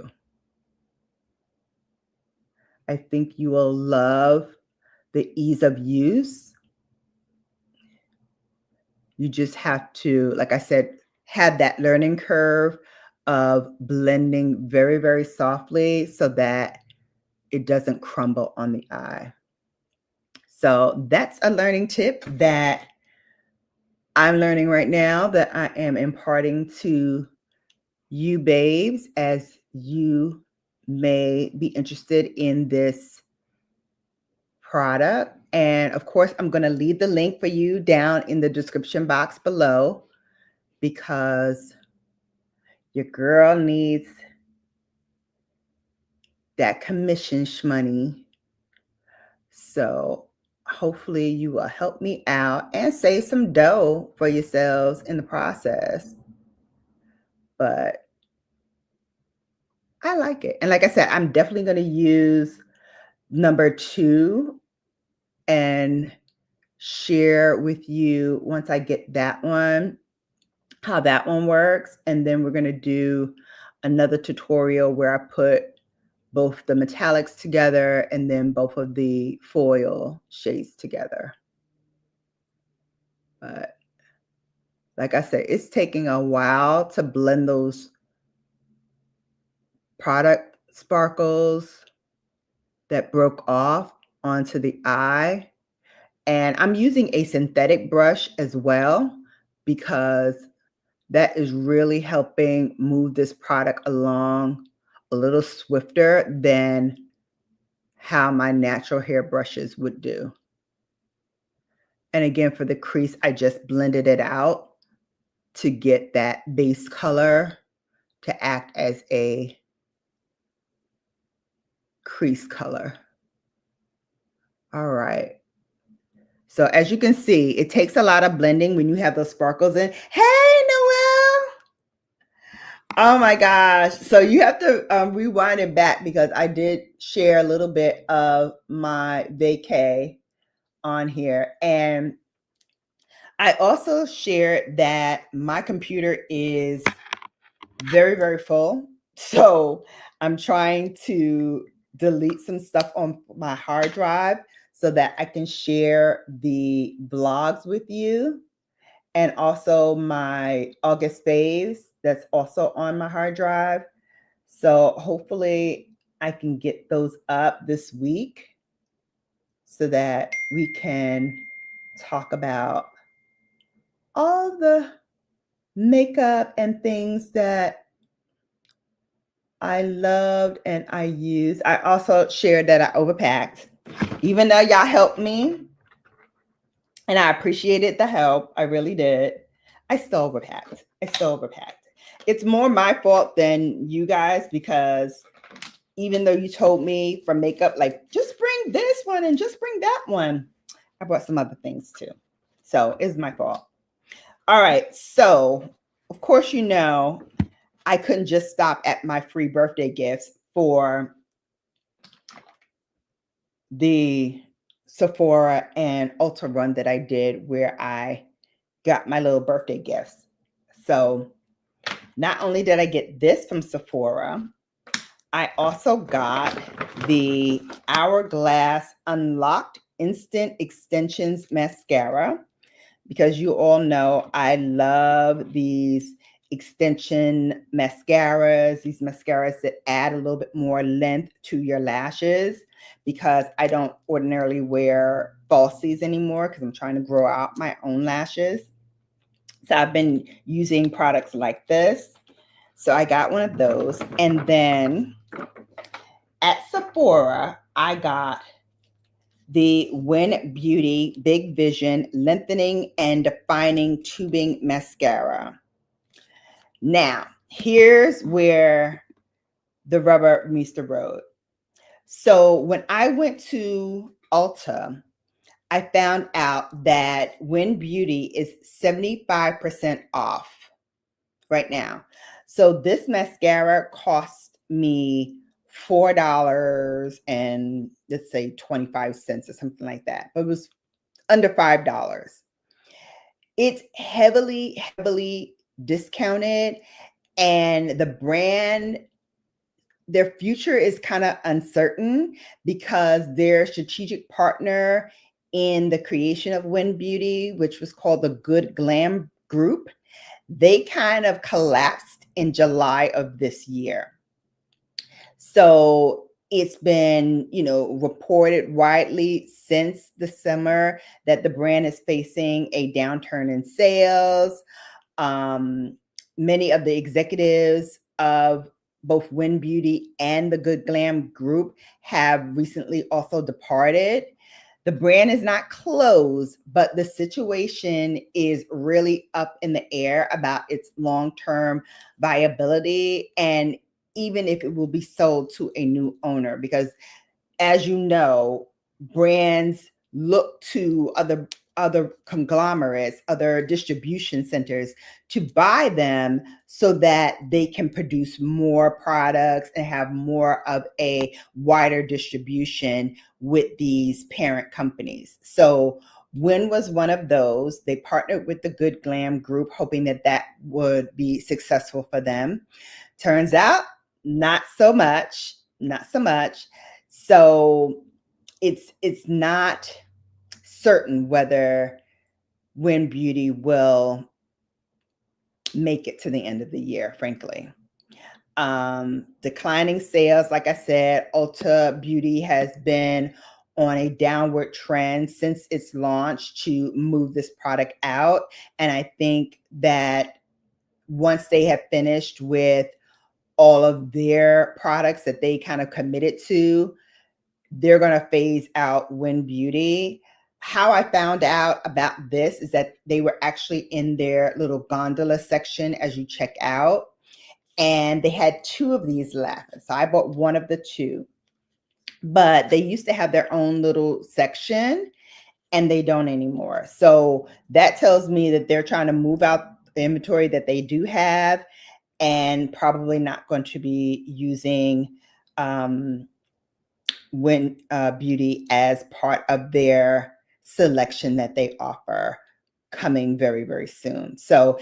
I think you will love the ease of use. You just have to, like I said, have that learning curve of blending very, very softly so that it doesn't crumble on the eye. So that's a learning tip that I'm learning right now, that I am imparting to you babes, as you may be interested in this product. And of course, I'm going to leave the link for you down in the description box below, because your girl needs that commission shmoney. So hopefully you will help me out and save some dough for yourselves in the process. But I like it. And like I said, I'm definitely going to use number 2 and share with you once I get that one, how that one works. And then we're going to do another tutorial where I put both the metallics together and then both of the foil shades together. But like I said, it's taking a while to blend those product sparkles that broke off onto the eye. And I'm using a synthetic brush as well, because that is really helping move this product along a little swifter than how my natural hair brushes would do. And again, for the crease, I just blended it out to get that base color to act as a crease color. All right. So as you can see, it takes a lot of blending when you have those sparkles in. Hey, Noelle. Oh my gosh. So you have to rewind it back because I did share a little bit of my vacay on here. And I also shared that my computer is very, very full. So I'm trying to delete some stuff on my hard drive so that I can share the vlogs with you, and also my August faves that's also on my hard drive. So hopefully I can get those up this week so that we can talk about all the makeup and things that I loved and I used. I also shared that I overpacked, even though y'all helped me and I appreciated the help. I really did. I still overpacked. It's more my fault than you guys, because even though you told me for makeup, like, just bring this one and just bring that one, I brought some other things too. So it's my fault. All right. So, of course, you know, I couldn't just stop at my free birthday gifts for the Sephora and Ulta run that I did, where I got my little birthday gifts. So not only did I get this from Sephora, I also got the Hourglass Unlocked Instant Extensions Mascara, because you all know I love these extension mascaras, these mascaras that add a little bit more length to your lashes, because I don't ordinarily wear falsies anymore because I'm trying to grow out my own lashes. So I've been using products like this. So I got one of those. And then at Sephora, I got the WYN Beauty Big Vision Lengthening and Defining Tubing Mascara. Now, here's where the rubber meets the road. So when I went to Ulta, I found out that WYN Beauty is 75% off right now. So this mascara cost me $4 and let's say 25 cents or something like that, but it was under $5. It's heavily discounted, and the brand, their future is kind of uncertain because their strategic partner in the creation of WYN Beauty, which was called the Good Glam Group, they kind of collapsed in July of this year. So it's been, reported widely since the summer that the brand is facing a downturn in sales. Many of the executives of both WYN Beauty and the Good Glam Group have recently also departed. The brand is not closed, but the situation is really up in the air about its long-term viability, and even if it will be sold to a new owner, because as you know, brands look to other conglomerates, other distribution centers to buy them so that they can produce more products and have more of a wider distribution with these parent companies. So WYN was one of those. They partnered with the Good Glam Group, hoping that that would be successful for them. Turns out, not so much. So it's not certain whether WYN Beauty will make it to the end of the year, frankly. Declining sales, like I said, Ulta Beauty has been on a downward trend since its launch to move this product out. And I think that once they have finished with all of their products that they kind of committed to, they're going to phase out WYN Beauty. How I found out about this is that they were actually in their little gondola section as you check out, and they had 2 of these left. So I bought one of the 2, but they used to have their own little section and they don't anymore. So that tells me that they're trying to move out the inventory that they do have and probably not going to be using WYN Beauty as part of their selection that they offer coming very, very soon. So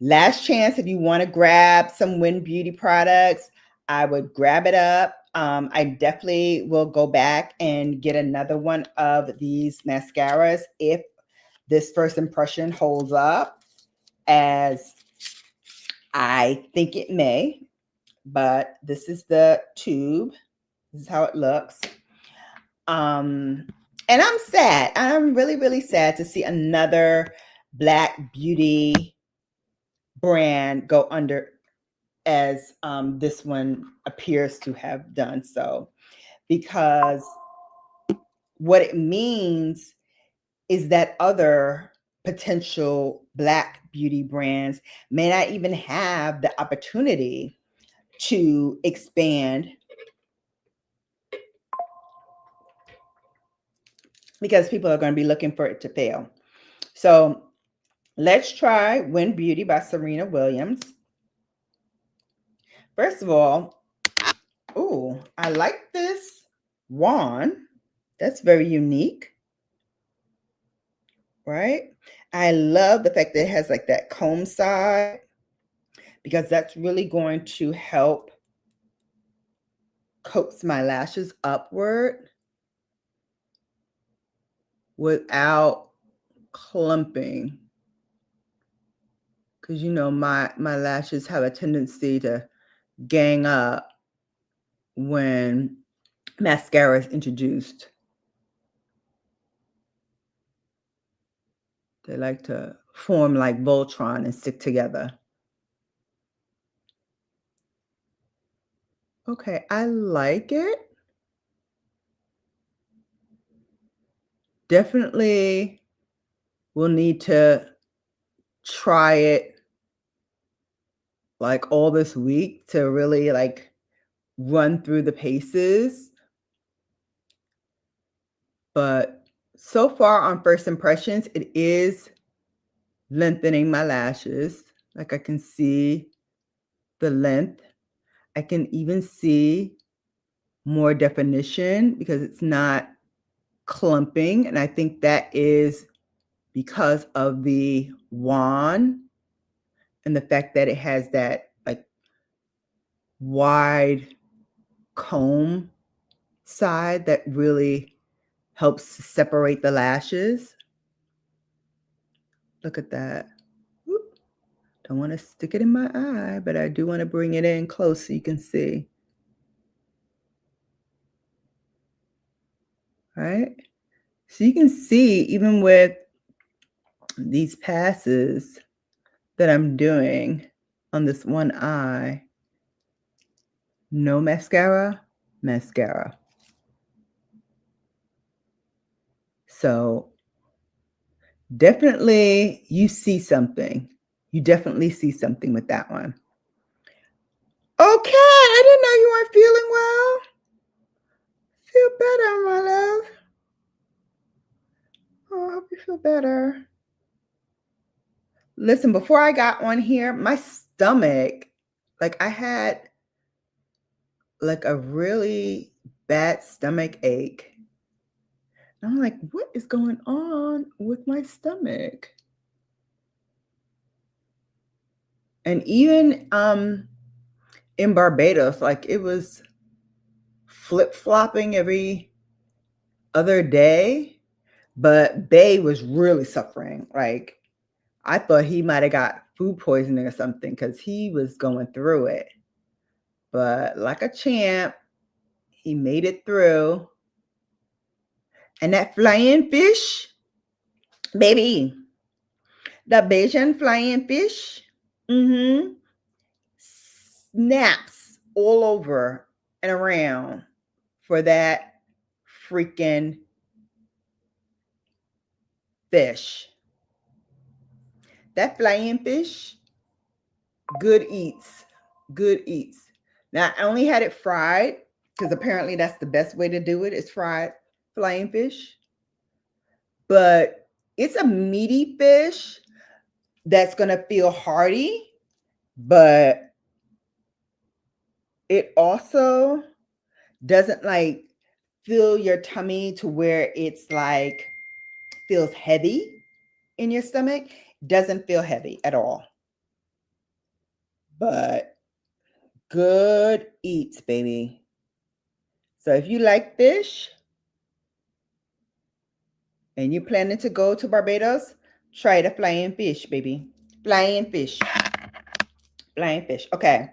last chance, if you want to grab some WYN Beauty products, I would grab it up. I definitely will go back and get another one of these mascaras if this first impression holds up, as I think it may. But this is the tube. This is how it looks. And I'm sad. I'm really, really sad to see another Black beauty brand go under as this one appears to have done so, because what it means is that other potential Black beauty brands may not even have the opportunity to expand, because people are going to be looking for it to fail. So let's try WYN Beauty by Serena Williams. First of all, oh, I like this wand. That's very unique, right? I love the fact that it has like that comb side, because that's really going to help coax my lashes upward without clumping. Because you know my lashes have a tendency to gang up when mascara is introduced. They like to form like Voltron and stick together. Okay, I like it. Definitely will need to try it like all this week to really like run through the paces. But so far on first impressions, it is lengthening my lashes. Like I can see the length. I can even see more definition because it's not clumping. And I think that is because of the wand and the fact that it has that like wide comb side that really helps separate the lashes. Look at that. Whoop. Don't want to stick it in my eye, but I do want to bring it in close so you can see. All right. So you can see even with these passes that I'm doing on this one eye, no mascara, mascara. So definitely you see something. You definitely see something with that one. Okay, I didn't know you weren't feeling well. Feel better, my love. Oh, I hope you feel better. Listen, before I got on here, my stomach, like I had like a really bad stomach ache. And I'm like, what is going on with my stomach? And even in Barbados, like it was flip-flopping every other day, but Bay was really suffering. Like I thought he might have got food poisoning or something because he was going through it. But like a champ, he made it through. And that flying fish, baby, the Bayesian flying fish, snaps all over and around for that freaking fish. That flying fish, good eats. Good eats. Now, I only had it fried because apparently that's the best way to do it is fried flying fish. But it's a meaty fish that's going to feel hearty, but it also doesn't like fill your tummy to where it's like feels heavy in your stomach. Doesn't feel heavy at all. But good eats, baby. So if you like fish and you're planning to go to Barbados, try the flying fish, baby. Flying fish. Flying fish. Okay.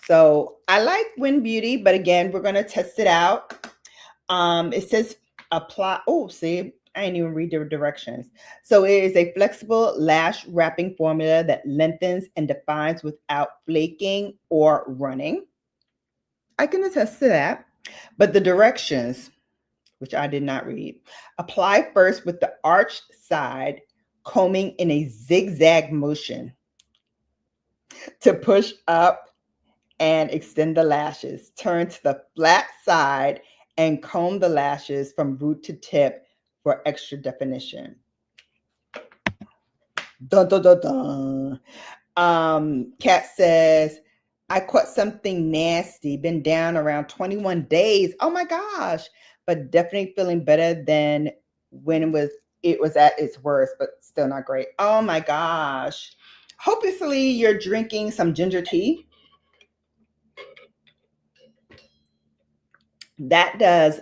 So I like WYN Beauty, but again, we're going to test it out. It says apply. Oh, see, I didn't even read the directions. So it is a flexible lash wrapping formula that lengthens and defines without flaking or running. I can attest to that. But the directions, which I did not read, apply first with the arched side, combing in a zigzag motion to push up and extend the lashes. Turn to the flat side and comb the lashes from root to tip for extra definition. Dun, dun, dun, dun. Kat says, I caught something nasty, been down around 21 days. Oh my gosh. But definitely feeling better than when it was at its worst, but still not great. Oh my gosh. Hopefully you're drinking some ginger tea. That does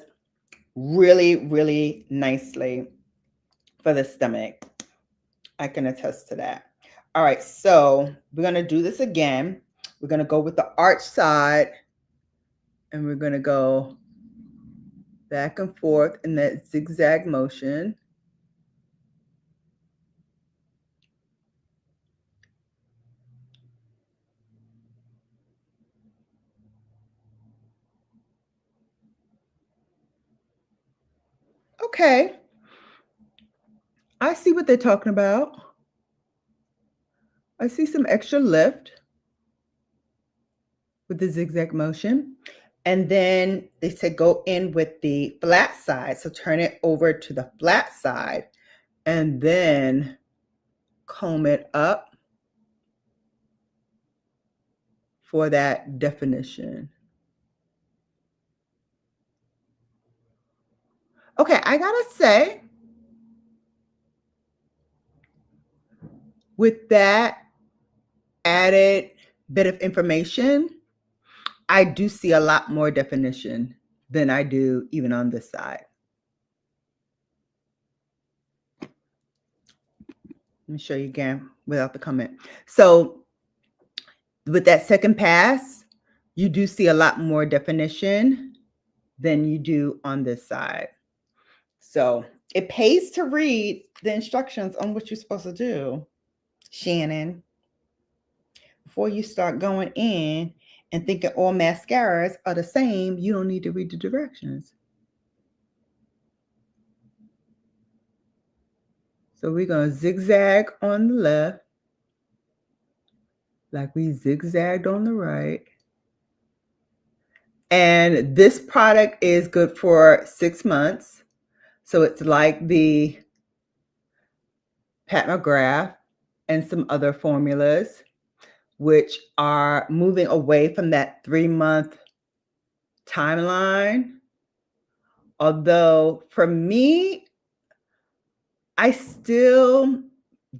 really, really nicely for the stomach. I can attest to that. All right, so we're going to do this again. We're going to go with the arch side, and we're going to go back and forth in that zigzag motion. Okay. I see what they're talking about. I see some extra lift with the zigzag motion. And then they said go in with the flat side. So turn it over to the flat side and then comb it up for that definition. Okay, I gotta say, with that added bit of information, I do see a lot more definition than I do even on this side. Let me show you again without the comment. So with that second pass, you do see a lot more definition than you do on this side. So it pays to read the instructions on what you're supposed to do, Shannon. Before you start going in and thinking all mascaras are the same, you don't need to read the directions. So we're going to zigzag on the left like we zigzagged on the right. And this product is good for 6 months. So it's like the Pat McGrath and some other formulas, which are moving away from that 3-month timeline. Although for me, I still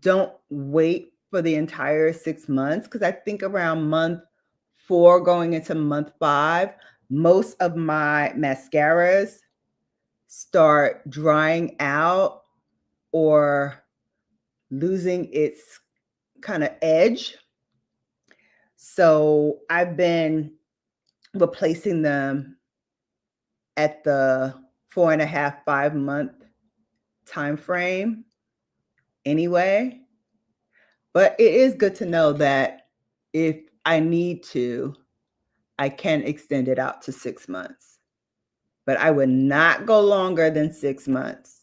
don't wait for the entire 6 months because I think around month 4 going into month 5, most of my mascaras start drying out or losing its kind of edge. So I've been replacing them at the 4.5, 5-month time frame anyway. But it is good to know that if I need to, I can extend it out to 6 months. but I would not go longer than 6 months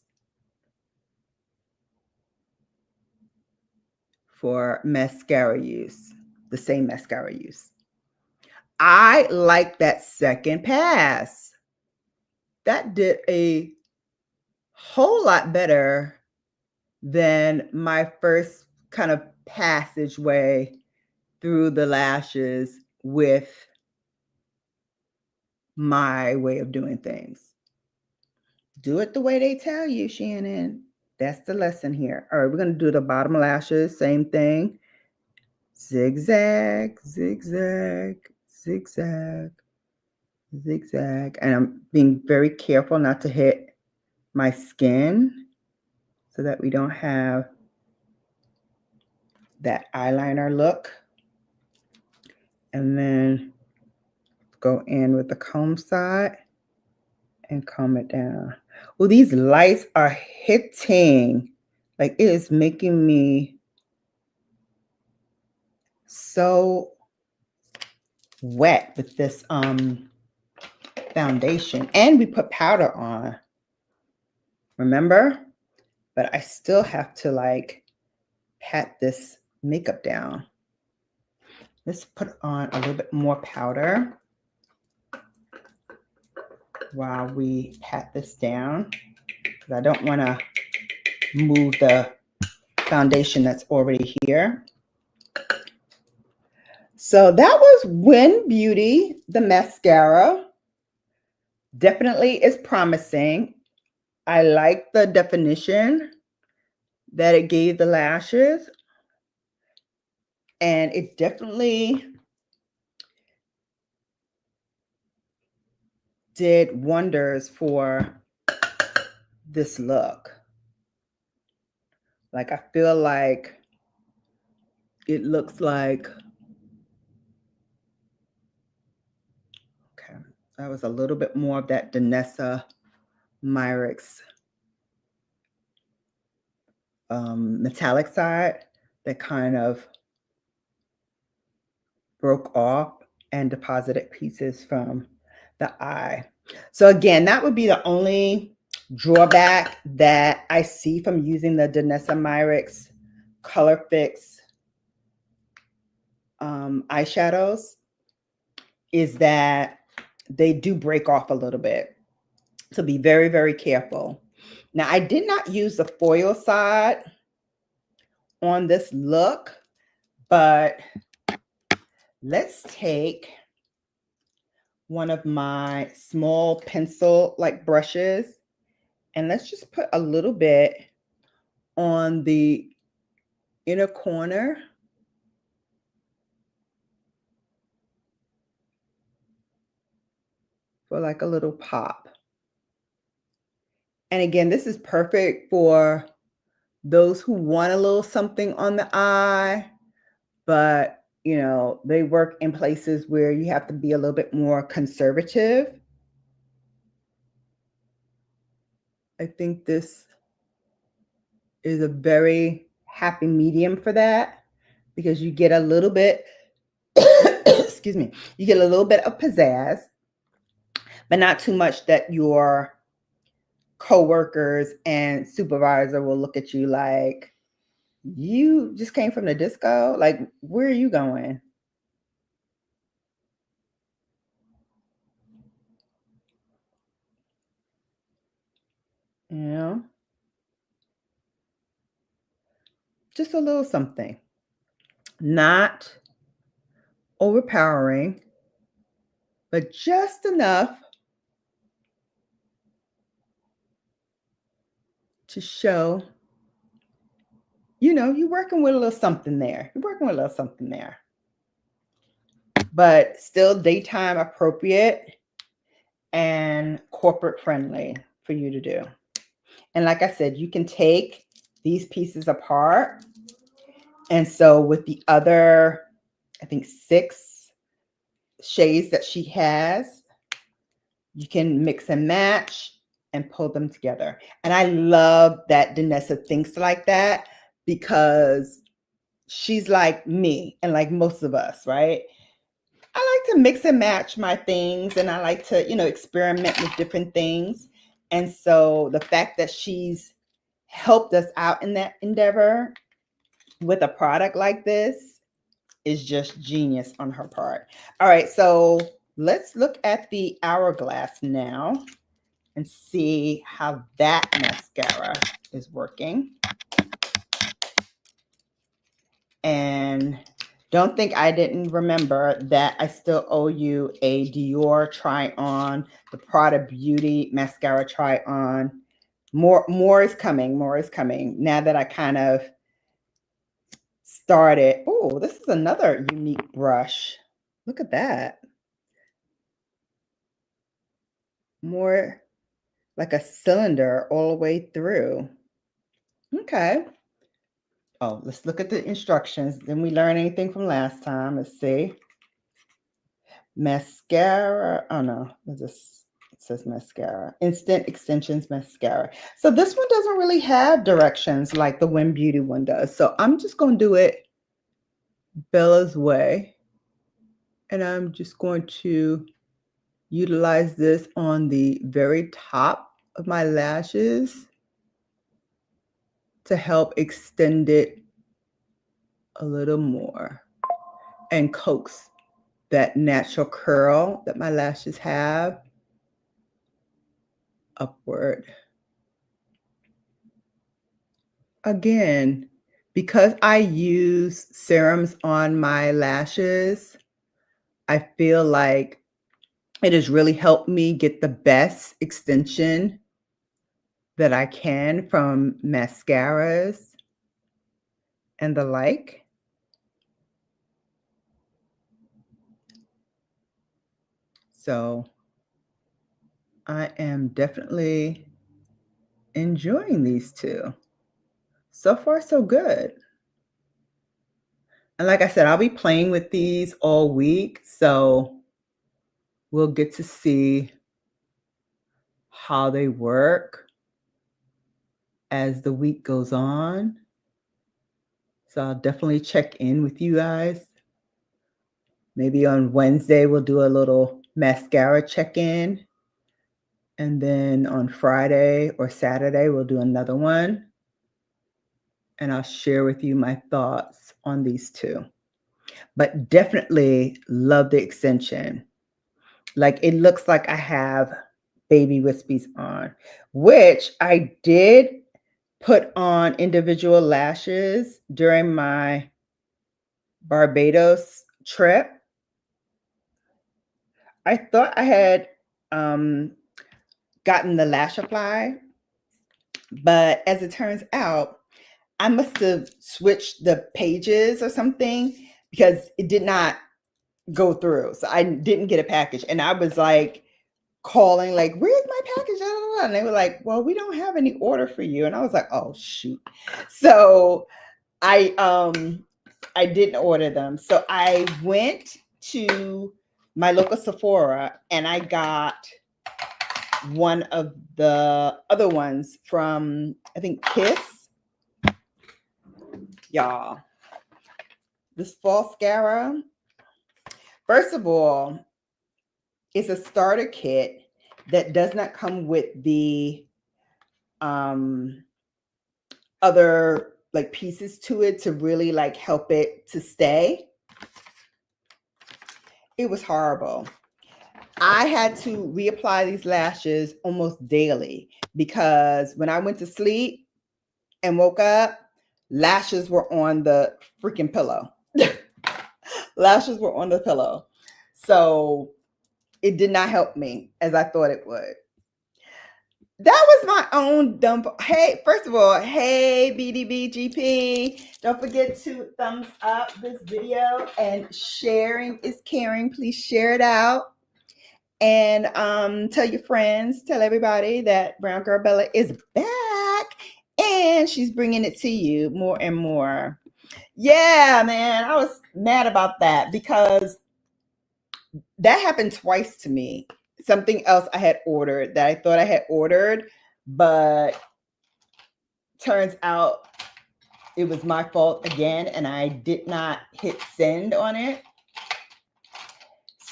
for mascara use, the same mascara use. I like that second pass. That did a whole lot better than my first kind of passageway through the lashes with my way of doing things. Do it the way they tell you, Shannon. That's the lesson here. All right, we're going to do the bottom lashes, same thing. Zigzag, zigzag, zigzag, zigzag. And I'm being very careful not to hit my skin so that we don't have that eyeliner look. And then go in with the comb side and comb it down. Well, these lights are hitting. Like, it is making me so wet with this foundation. And we put powder on, remember? But I still have to like pat this makeup down. Let's put on a little bit more powder while we pat this down, because I don't want to move the foundation that's already here. So that was WYN Beauty, the mascara. Definitely is promising. I like the definition that it gave the lashes. And it definitely did wonders for this look. Like, I feel like it looks like, okay, that was a little bit more of that 𝕊𝕦𝕡𝕟𝕠 metallic side that kind of broke off and deposited pieces from the eye. So again, that would be the only drawback that I see from using the 𝕊𝕦𝕡𝕟𝕠 Color Fix eyeshadows, is that they do break off a little bit. So be very, very careful. Now, I did not use the foil side on this look, but let's take one of my small pencil like brushes and let's just put a little bit on the inner corner. For like a little pop. And again, this is perfect for those who want a little something on the eye, but you know, they work in places where you have to be a little bit more conservative. I think this is a very happy medium for that, because you get a little bit, excuse me, you get a little bit of pizzazz, but not too much that your coworkers and supervisor will look at you like, you just came from the disco? Like, where are you going? You know? Just a little something. Not overpowering, but just enough to show, you know, you're working with a little something there. You're working with a little something there. But still daytime appropriate and corporate friendly for you to do. And like I said, you can take these pieces apart. And so with the other, I think 6 shades that she has, you can mix and match and pull them together. And I love that Danessa thinks like that, because she's like me and like most of us, right? I like to mix and match my things, and I like to, experiment with different things. And so the fact that she's helped us out in that endeavor with a product like this is just genius on her part. All right, so let's look at the Hourglass now and see how that mascara is working. And don't think I didn't remember that I still owe you a Dior try on, the Prada Beauty mascara try on. More is coming. More is coming. Now that I kind of started. Oh, this is another unique brush. Look at that. More like a cylinder all the way through. Okay. Oh, let's look at the instructions. Didn't we learn anything from last time? Let's see. Mascara. Oh no, it says mascara. Instant Extensions mascara. So this one doesn't really have directions like the WYN Beauty one does. So I'm just going to do it Bella's way. And I'm just going to utilize this on the very top of my lashes to help extend it a little more and coax that natural curl that my lashes have upward. Again, because I use serums on my lashes, I feel like it has really helped me get the best extension that I can from mascaras and the like. So I am definitely enjoying these two. So far, so good. And like I said, I'll be playing with these all week. So we'll get to see how they work as the week goes on. So I'll definitely check in with you guys. Maybe on Wednesday, we'll do a little mascara check-in. And then on Friday or Saturday, we'll do another one. And I'll share with you my thoughts on these two. But definitely love the extension. Like it looks like I have baby wispies on, which I did put on individual lashes during my Barbados trip. I thought I had gotten the lash apply, but as it turns out, I must have switched the pages or something because it did not go through. So I didn't get a package. And I was like calling, like, where's my package? And they were like, well, we don't have any order for you. And I was like, oh, shoot. So I didn't order them. So I went to my local Sephora and I got one of the other ones from, I think, Kiss. Y'all, this Falscara, first of all, it's a starter kit that does not come with the other like pieces to it to really like help it to stay. It was horrible. I had to reapply these lashes almost daily because when I went to sleep and woke up, lashes were on the freaking pillow. Lashes were on the pillow. So it did not help me as I thought it would. That was my own dumb. Hey, first of all, hey, BDBGP. Don't forget to thumbs up this video, and sharing is caring. Please share it out. And tell your friends, tell everybody that Brown Girl Bella is back and she's bringing it to you more and more. Yeah, man, I was mad about that because that happened twice to me. Something else I had ordered that I thought I had ordered, but turns out it was my fault again, and I did not hit send on it.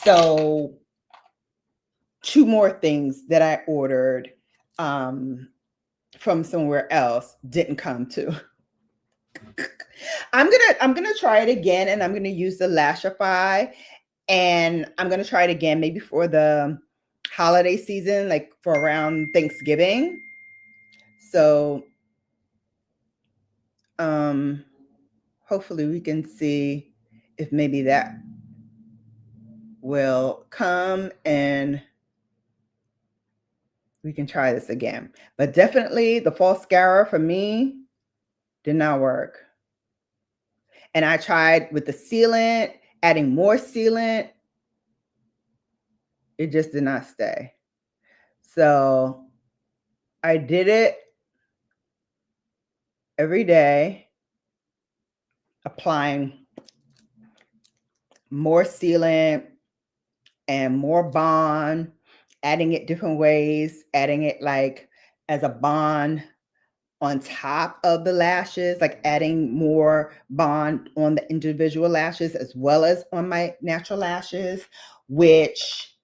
So 2 more things that I ordered from somewhere else didn't come too. I'm gonna try it again, and I'm gonna use the Lashify, and I'm gonna try it again maybe for the holiday season, like for around Thanksgiving. So hopefully we can see if maybe that will come and we can try this again. But definitely the false scara for me did not work. And I tried with the sealant, adding more sealant. It just did not stay. So I did it every day, applying more sealant and more bond, adding it different ways, adding it like as a bond on top of the lashes, like adding more bond on the individual lashes as well as on my natural lashes, which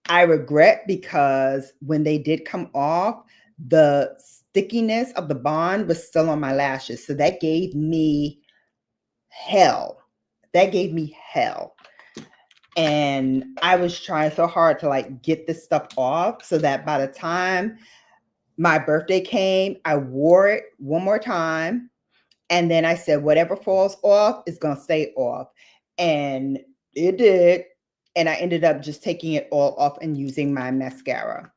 I regret because when they did come off, the stickiness of the bond was still on my lashes. So that gave me hell. That gave me hell. And I was trying so hard to like get this stuff off so that by the time my birthday came, I wore it one more time. And then I said, whatever falls off is going to stay off. And it did. And I ended up just taking it all off and using my mascara,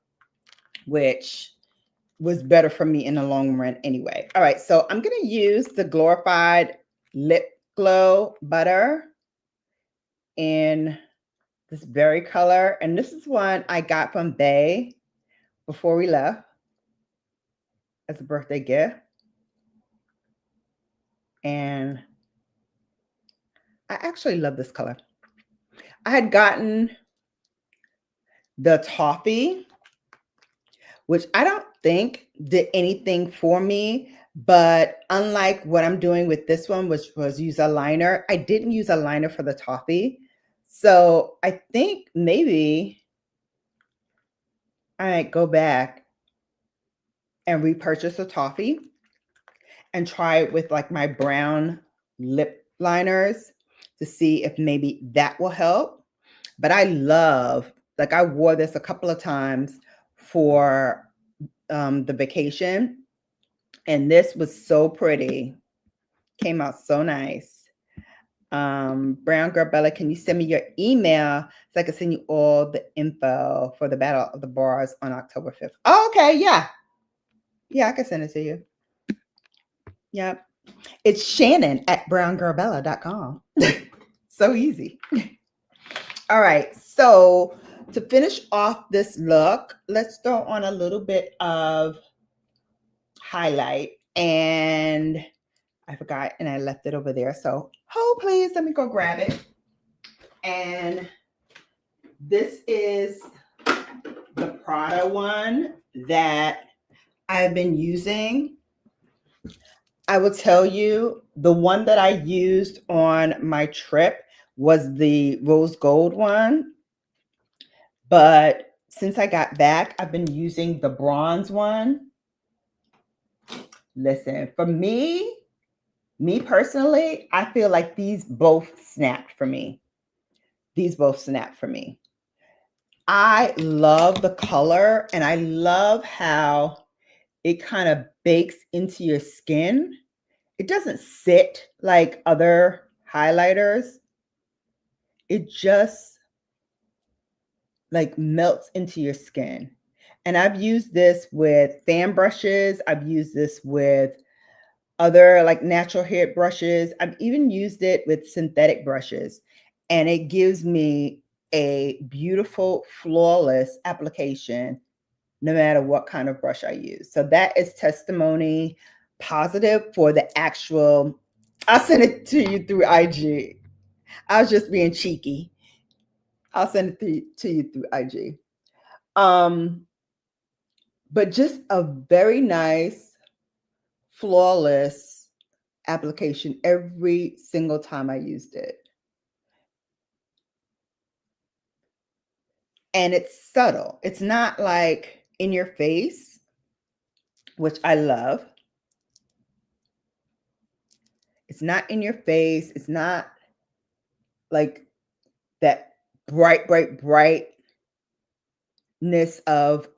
which was better for me in the long run anyway. All right, so I'm going to use the Glorified Lip Glow Butter in this berry color. And this is one I got from Bay before we left as a birthday gift. And I actually love this color. I had gotten the toffee, which I don't think did anything for me, but unlike what I'm doing with this one, which was use a liner, I didn't use a liner for the toffee. So I think maybe I might go back and repurchase a toffee and try it with like my brown lip liners to see if maybe that will help. But I love, like I wore this a couple of times for the vacation, and this was so pretty. Came out so nice. Brown Girl Bella, can you send me your email so I can send you all the info for the Battle of the Bars on October 5th? Oh, okay, yeah. Yeah, I can send it to you. Yep. It's Shannon at browngirlbella.com. So easy. All right, so to finish off this look, let's throw on a little bit of highlight. And I forgot and I left it over there. So, oh, please let me go grab it. And this is the Prada one that I've been using. I will tell you, the one that I used on my trip was the rose gold one. But since I got back, I've been using the bronze one. Listen, for me personally, I feel like these both snapped for me. These both snapped for me. I love the color and I love how it kind of bakes into your skin. It doesn't sit like other highlighters. It just like melts into your skin. And I've used this with fan brushes. I've used this with other like natural hair brushes. I've even used it with synthetic brushes. And it gives me a beautiful, flawless application no matter what kind of brush I use. So that is testimony positive for the actual. I'll send it to you through IG. I was just being cheeky. I'll send it to you through IG. But just a very nice, flawless application every single time I used it. and it's subtle. It's not like in your face, which I love. It's not in your face. It's not like that brightness of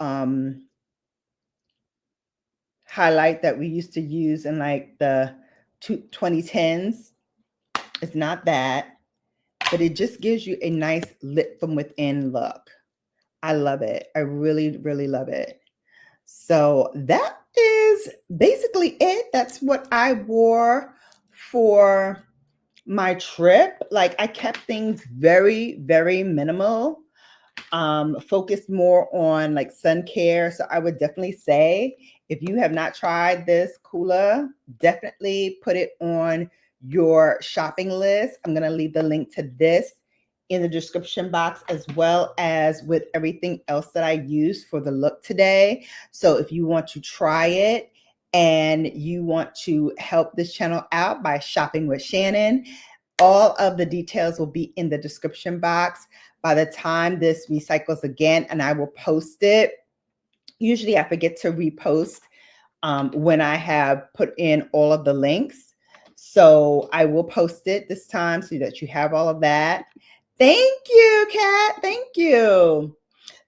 highlight that we used to use in like the 2010s. It's not that, but it just gives you a nice lit from within look. I love it. I really, really love it. So that is basically it. That's what I wore for my trip. Like, I kept things very, very minimal. Focused more on like sun care. So I would definitely say, if you have not tried this Cooler, definitely put it on your shopping list. I'm going to leave the link to this in the description box, as well as with everything else that I used for the look today. So if you want to try it and you want to help this channel out by shopping with Shannon, all of the details will be in the description box. By the time this recycles again, and I will post it, usually I forget to repost when I have put in all of the links. So I will post it this time so that you have all of that. Thank you, Kat. Thank you.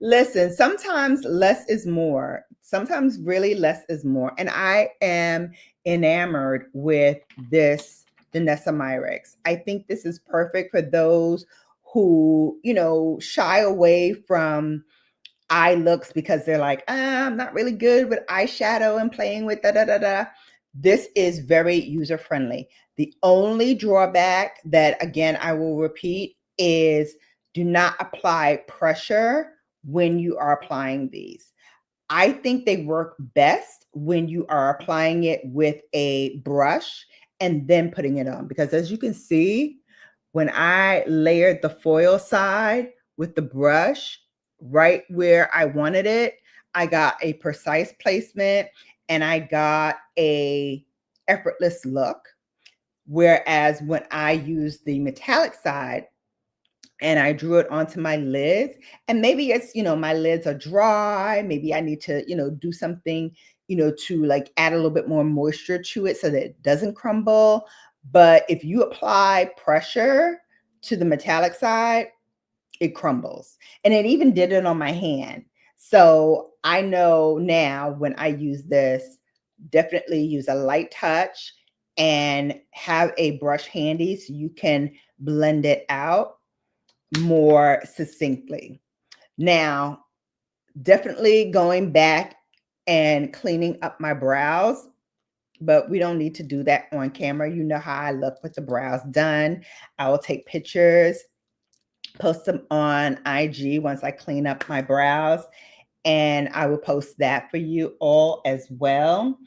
Listen, sometimes less is more. Sometimes really less is more. And I am enamored with this 𝕊𝕦𝕡𝕟𝕒𝕟𝕜𝕤. I think this is perfect for those who, shy away from eye looks because they're like, I'm not really good with eyeshadow and playing with da da da da. This is very user friendly. The only drawback that, again, I will repeat is do not apply pressure when you are applying these. I think they work best when you are applying it with a brush and then putting it on, because as you can see, when I layered the foil side with the brush right where I wanted it, I got a precise placement and I got a effortless look. Whereas when I used the metallic side and I drew it onto my lids, and maybe it's, my lids are dry, maybe I need to, do something, to like add a little bit more moisture to it so that it doesn't crumble. But if you apply pressure to the metallic side, it crumbles. And it even did it on my hand. So I know now when I use this, definitely use a light touch and have a brush handy so you can blend it out more succinctly. Now, definitely going back and cleaning up my brows, but we don't need to do that on camera. You know how I look with the brows done. I will take pictures, post them on IG once I clean up my brows, and I will post that for you all as well.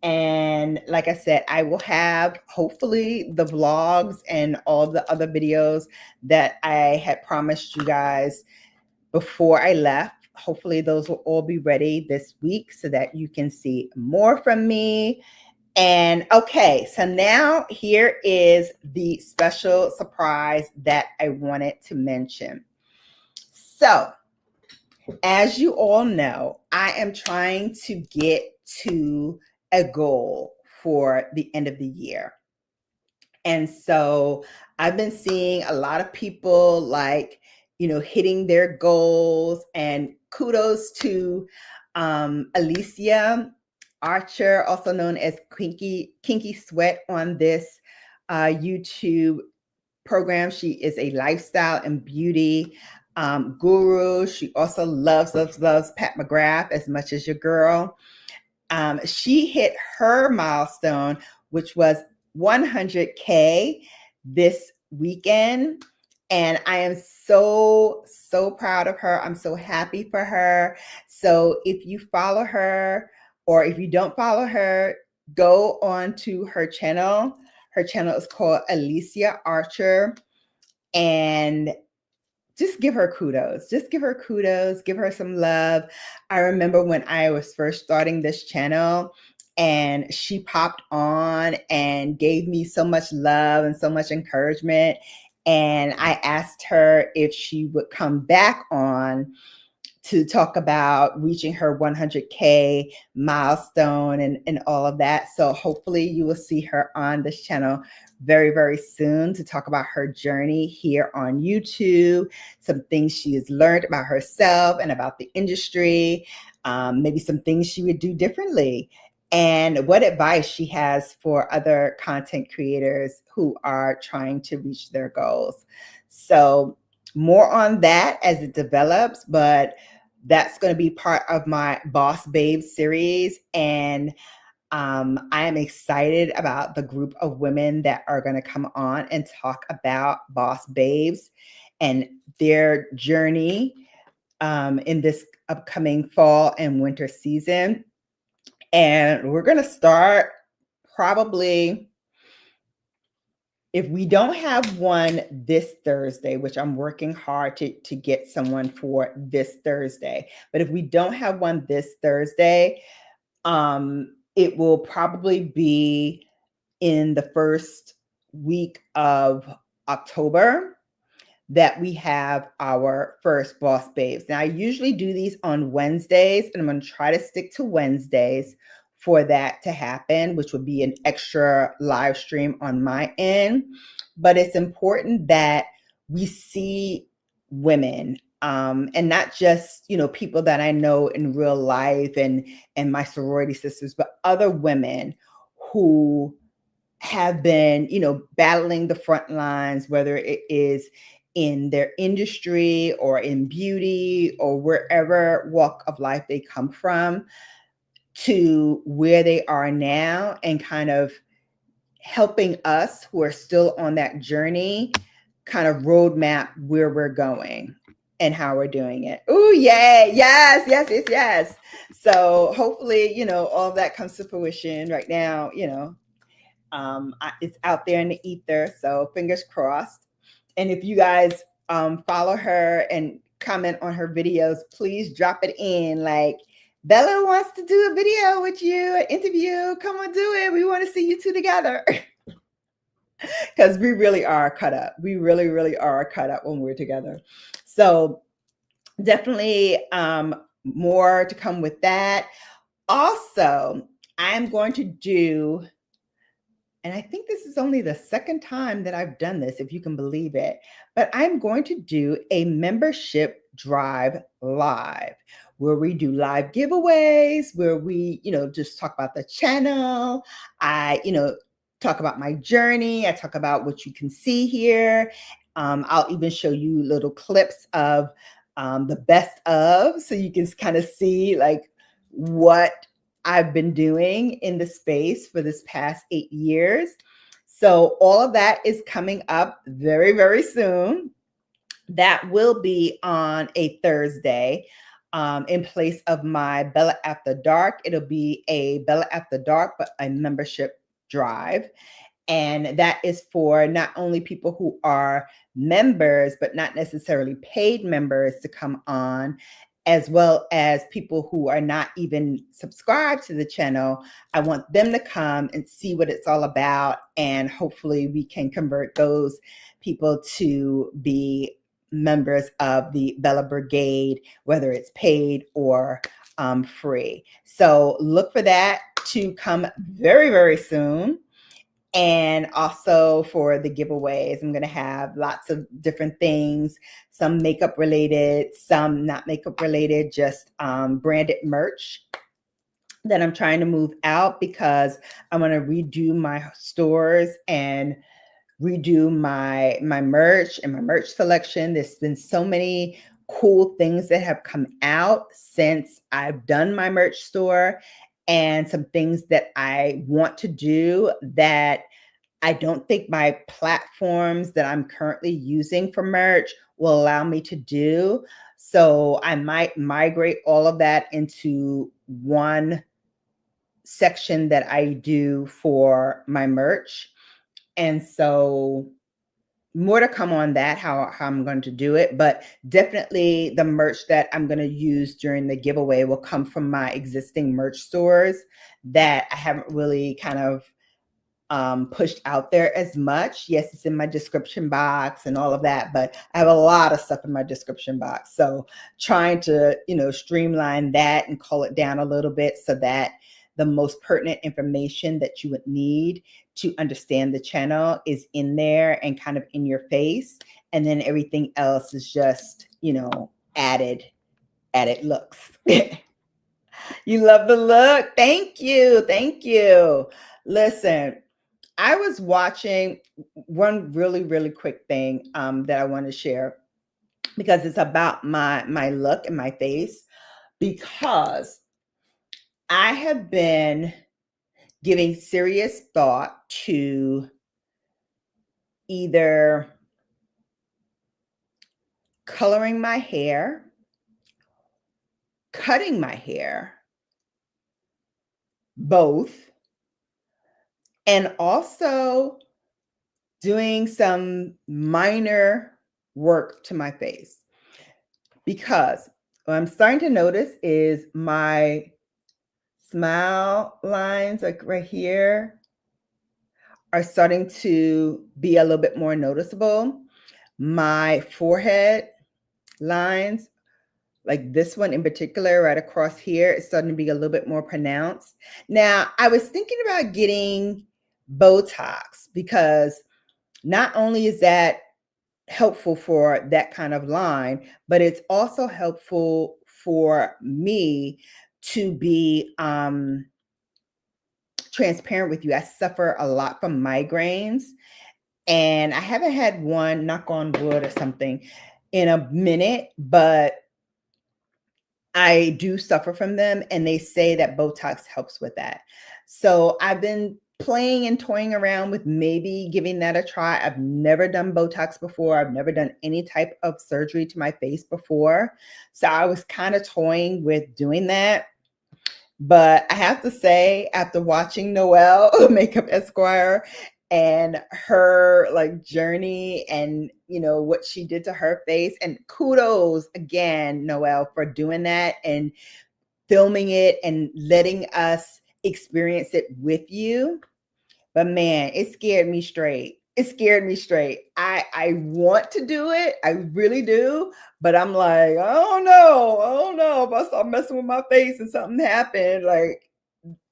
And like I said, I will have hopefully the vlogs and all the other videos that I had promised you guys before I left. Hopefully those will all be ready this week so that you can see more from me. And okay, so now here is the special surprise that I wanted to mention. So, as you all know, I am trying to get to a goal for the end of the year. And so I've been seeing a lot of people like, hitting their goals, and kudos to 𝕊𝕦𝕢𝕟, also known as Kinky Sweat, on this YouTube program. She is a lifestyle and beauty guru. She also loves Pat McGrath as much as your girl. She hit her milestone, which was 100K this weekend. And I am so, so proud of her. I'm so happy for her. So if you follow her, or if you don't follow her, go on to her channel. Her channel is called 𝕊𝕦𝕢𝕟, and just give her kudos. Just give her kudos. Give her some love. I remember when I was first starting this channel and she popped on and gave me so much love and so much encouragement. And I asked her if she would come back on to talk about reaching her 100K milestone and all of that. So hopefully you will see her on this channel very, very soon to talk about her journey here on YouTube, some things she has learned about herself and about the industry, maybe some things she would do differently, and what advice she has for other content creators who are trying to reach their goals. So more on that as it develops, but that's going to be part of my Boss Babes series. And I am excited about the group of women that are going to come on and talk about Boss Babes and their journey in this upcoming fall and winter season. And we're going to start probably, if we don't have one this Thursday, which I'm working hard to get someone for this Thursday, but if we don't have one this Thursday, it will probably be in the first week of October that we have our first Boss Babes. Now, I usually do these on Wednesdays, and I'm going to try to stick to Wednesdays for that to happen, which would be an extra live stream on my end. But it's important that we see women, and not just, you know, people that I know in real life and my sorority sisters, but other women who have been, you know, battling the front lines, whether it is in their industry or in beauty or wherever walk of life they come from, to where they are now, and kind of helping us who are still on that journey kind of roadmap where we're going and how we're doing it. Oh, yay. Yes, yes, yes, yes. So hopefully, you know, all of that comes to fruition right now. You know, it's out there in the ether, so fingers crossed. And if you guys follow her and comment on her videos, please drop it in. Like, Bella wants to do a video with you, an interview. Come on, do it. We want to see you two together. Because we really are cut up. We really, really are cut up when we're together. So definitely more to come with that. Also, I'm going to do, and I think this is only the second time that I've done this, if you can believe it, but I'm going to do a membership drive live where we do live giveaways, where we, you know, just talk about the channel. I, you know, talk about my journey. I talk about what you can see here. I'll even show you little clips of the best of, so you can kind of see like what I've been doing in the space for this past 8 years. So all of that is coming up very, very soon. That will be on a Thursday in place of my Bella After Dark. It'll be a Bella After Dark, but a membership drive. And that is for not only people who are members, but not necessarily paid members to come on, as well as people who are not even subscribed to the channel. I want them to come and see what it's all about. And hopefully we can convert those people to be members of the Bella Brigade, whether it's paid or free. So look for that to come very, very soon. And also for the giveaways, I'm going to have lots of different things, some makeup related, some not makeup related, just branded merch that I'm trying to move out because I want to redo my stores and redo my merch and my merch selection. There's been so many cool things that have come out since I've done my merch store, and some things that I want to do that I don't think my platforms that I'm currently using for merch will allow me to do. So I might migrate all of that into one section that I do for my merch. And so more to come on that, how I'm going to do it. But definitely the merch that I'm going to use during the giveaway will come from my existing merch stores that I haven't really kind of pushed out there as much. Yes, it's in my description box and all of that, but I have a lot of stuff in my description box. So trying to, streamline that and cull it down a little bit so that the most pertinent information that you would need to understand the channel is in there and kind of in your face. And then everything else is just, added looks. You love the look. Thank you. Thank you. Listen, I was watching one really, really quick thing that I want to share because it's about my look and my face, because I have been giving serious thought to either coloring my hair, cutting my hair, both, and also doing some minor work to my face. Because what I'm starting to notice is my smile lines, like right here, are starting to be a little bit more noticeable. My forehead lines, like this one in particular, right across here, is starting to be a little bit more pronounced. Now, I was thinking about getting Botox because not only is that helpful for that kind of line, but it's also helpful for me to be transparent with you. I suffer a lot from migraines, and I haven't had one, knock on wood or something, in a minute, but I do suffer from them, and they say that Botox helps with that. So I've been playing and toying around with maybe giving that a try. I've never done Botox before. I've never done any type of surgery to my face before. So I was kind of toying with doing that. But I have to say, after watching Noelle Makeup Esquire and her journey and what she did to her face, and kudos again, Noelle, for doing that and filming it and letting us experience it with you. But man, it scared me straight. It scared me straight. I want to do it. I really do. But I'm like, oh no. If I start messing with my face and something happened,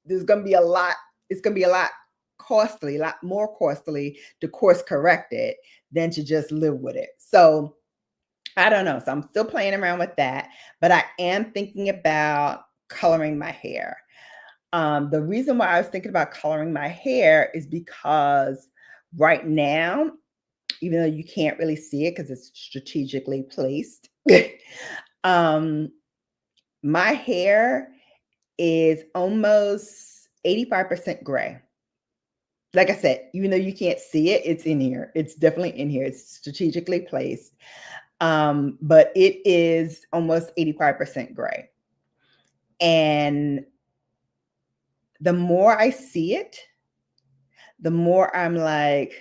there's going to be a lot. It's going to be a lot costly, a lot more costly to course correct it than to just live with it. So I don't know. So I'm still playing around with that, but I am thinking about coloring my hair. The reason why I was thinking about coloring my hair is because right now, even though you can't really see it because it's strategically placed, my hair is almost 85% gray. Like I said, even though you can't see it, it's in here. It's definitely in here. It's strategically placed. But it is almost 85% gray. And the more I see it, the more I'm like,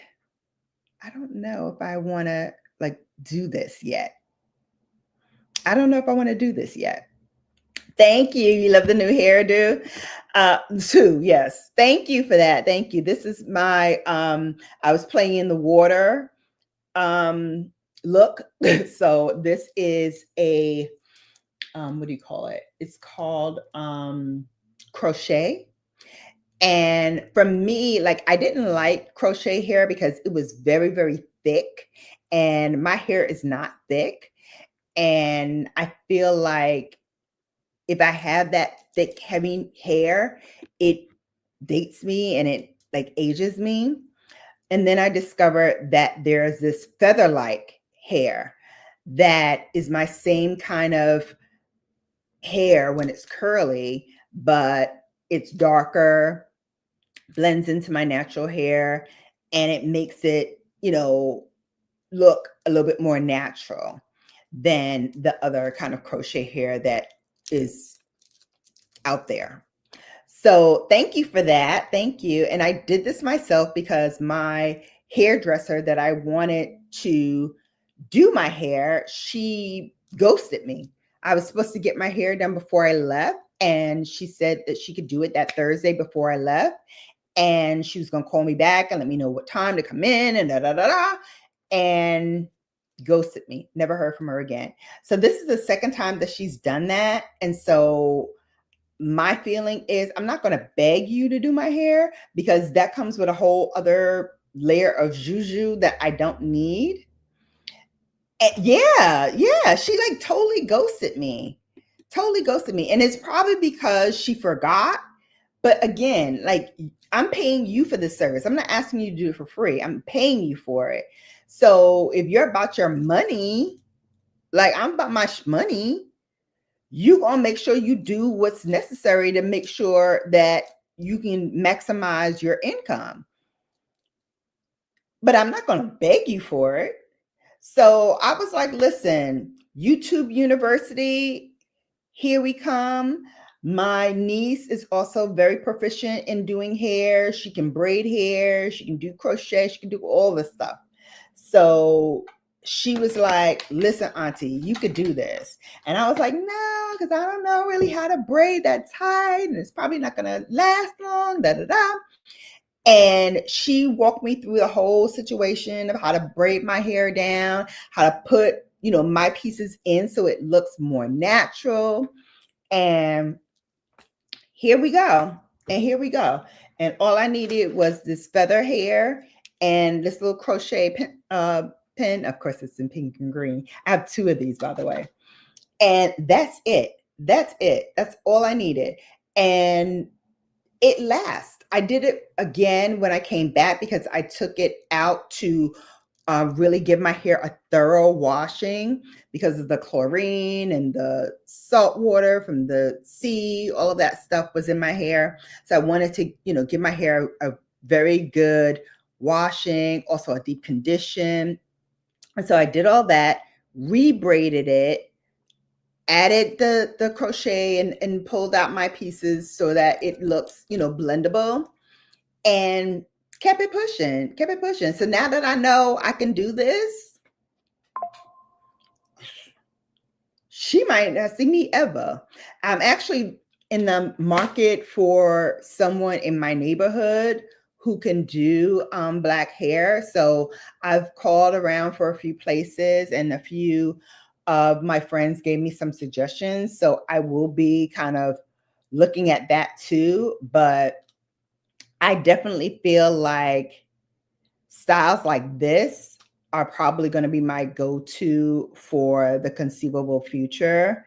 I don't know if I want to do this yet. I don't know if I want to do this yet. Thank you. You love the new hairdo. Too, yes. Thank you for that. Thank you. This is my I was playing in the water look. So this is a what do you call it? It's called crochet. And for me, I didn't like crochet hair because it was very, very thick, and my hair is not thick. And I feel like if I have that thick, heavy hair, it dates me and it ages me. And then I discovered that there's this feather-like hair that is my same kind of hair when it's curly, but it's darker, blends into my natural hair, and it makes it, look a little bit more natural than the other kind of crochet hair that is out there. So thank you for that. Thank you. And I did this myself because my hairdresser that I wanted to do my hair, she ghosted me. I was supposed to get my hair done before I left, and she said that she could do it that Thursday before I left. and she was going to call me back and let me know what time to come in and and ghosted me. Never heard from her again. So this is the second time that she's done that. And so my feeling is I'm not going to beg you to do my hair because that comes with a whole other layer of juju that I don't need. And yeah, she like totally ghosted me. And it's probably because she forgot. But again, like I'm paying you for this service. I'm not asking you to do it for free. I'm paying you for it. So if you're about your money, like I'm about my money, you gonna make sure you do what's necessary to make sure that you can maximize your income. But I'm not gonna beg you for it. So I was like, listen, YouTube University, here we come. My niece is also very proficient in doing hair. She can braid hair, she can do crochet, she can do all this stuff. So she was like, listen, auntie, you could do this. And I was like, no, because I don't know really how to braid that tight, and it's probably not going to last long, And she walked me through the whole situation of how to braid my hair down, how to put, my pieces in so it looks more natural. And here we go. And all I needed was this feather hair and this little crochet pin. Of course, it's in pink and green. I have two of these, by the way. And that's it. That's all I needed. And it lasts. I did it again when I came back because I took it out to really give my hair a thorough washing because of the chlorine and the salt water from the sea. All of that stuff was in my hair. So I wanted to, give my hair a very good washing, also a deep condition. And so I did all that, rebraided it, added the crochet and pulled out my pieces so that it looks, blendable, and kept it pushing. So now that I know I can do this, she might not see me ever. I'm actually in the market for someone in my neighborhood who can do black hair. So I've called around for a few places, and a few of my friends gave me some suggestions. So I will be kind of looking at that too. But I definitely feel like styles like this are probably going to be my go-to for the conceivable future.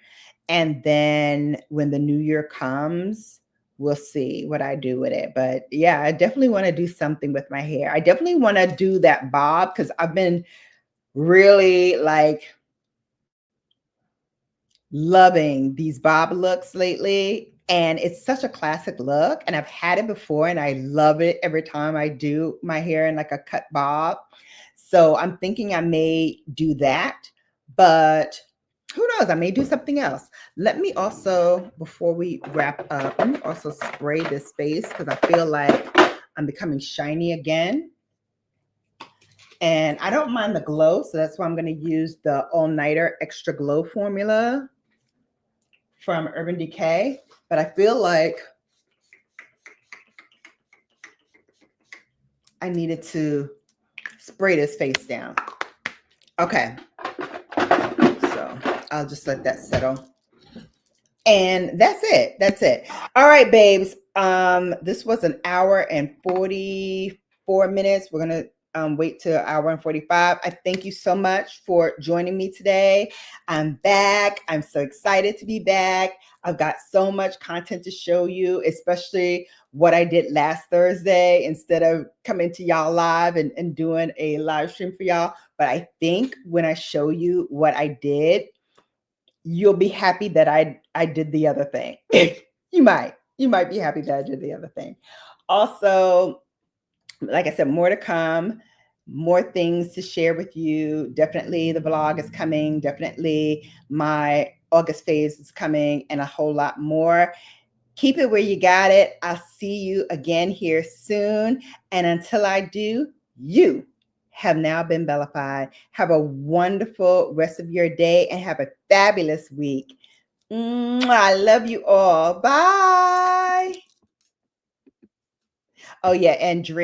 And then when the new year comes, we'll see what I do with it. But yeah, I definitely want to do something with my hair. I definitely want to do that bob because I've been really like loving these bob looks lately. And it's such a classic look. And I've had it before and I love it every time I do my hair in like a cut bob. So I'm thinking I may do that, but who knows? I may do something else. Let me also, before we wrap up, let me also spray this face because I feel like I'm becoming shiny again. And I don't mind the glow, so that's why I'm going to use the All Nighter Extra Glow formula from Urban Decay. But I feel like I needed to spray this face down. Okay. So I'll just let that settle. And that's it. All right, babes. This was an hour and 44 minutes. We're going to wait till an hour and 45. I thank you so much for joining me today. I'm back. I'm so excited to be back. I've got so much content to show you, especially what I did last Thursday instead of coming to y'all live and doing a live stream for y'all. But I think when I show you what I did, you'll be happy that I did the other thing. You might be happy that I did the other thing. Also, like I said, more to come, more things to share with you. Definitely the vlog is coming. Definitely my August phase is coming, and a whole lot more. Keep it where you got it. I'll see you again here soon. And until I do, you have now been bellified. Have a wonderful rest of your day and have a fabulous week. I love you all. Bye. Oh yeah, and dream.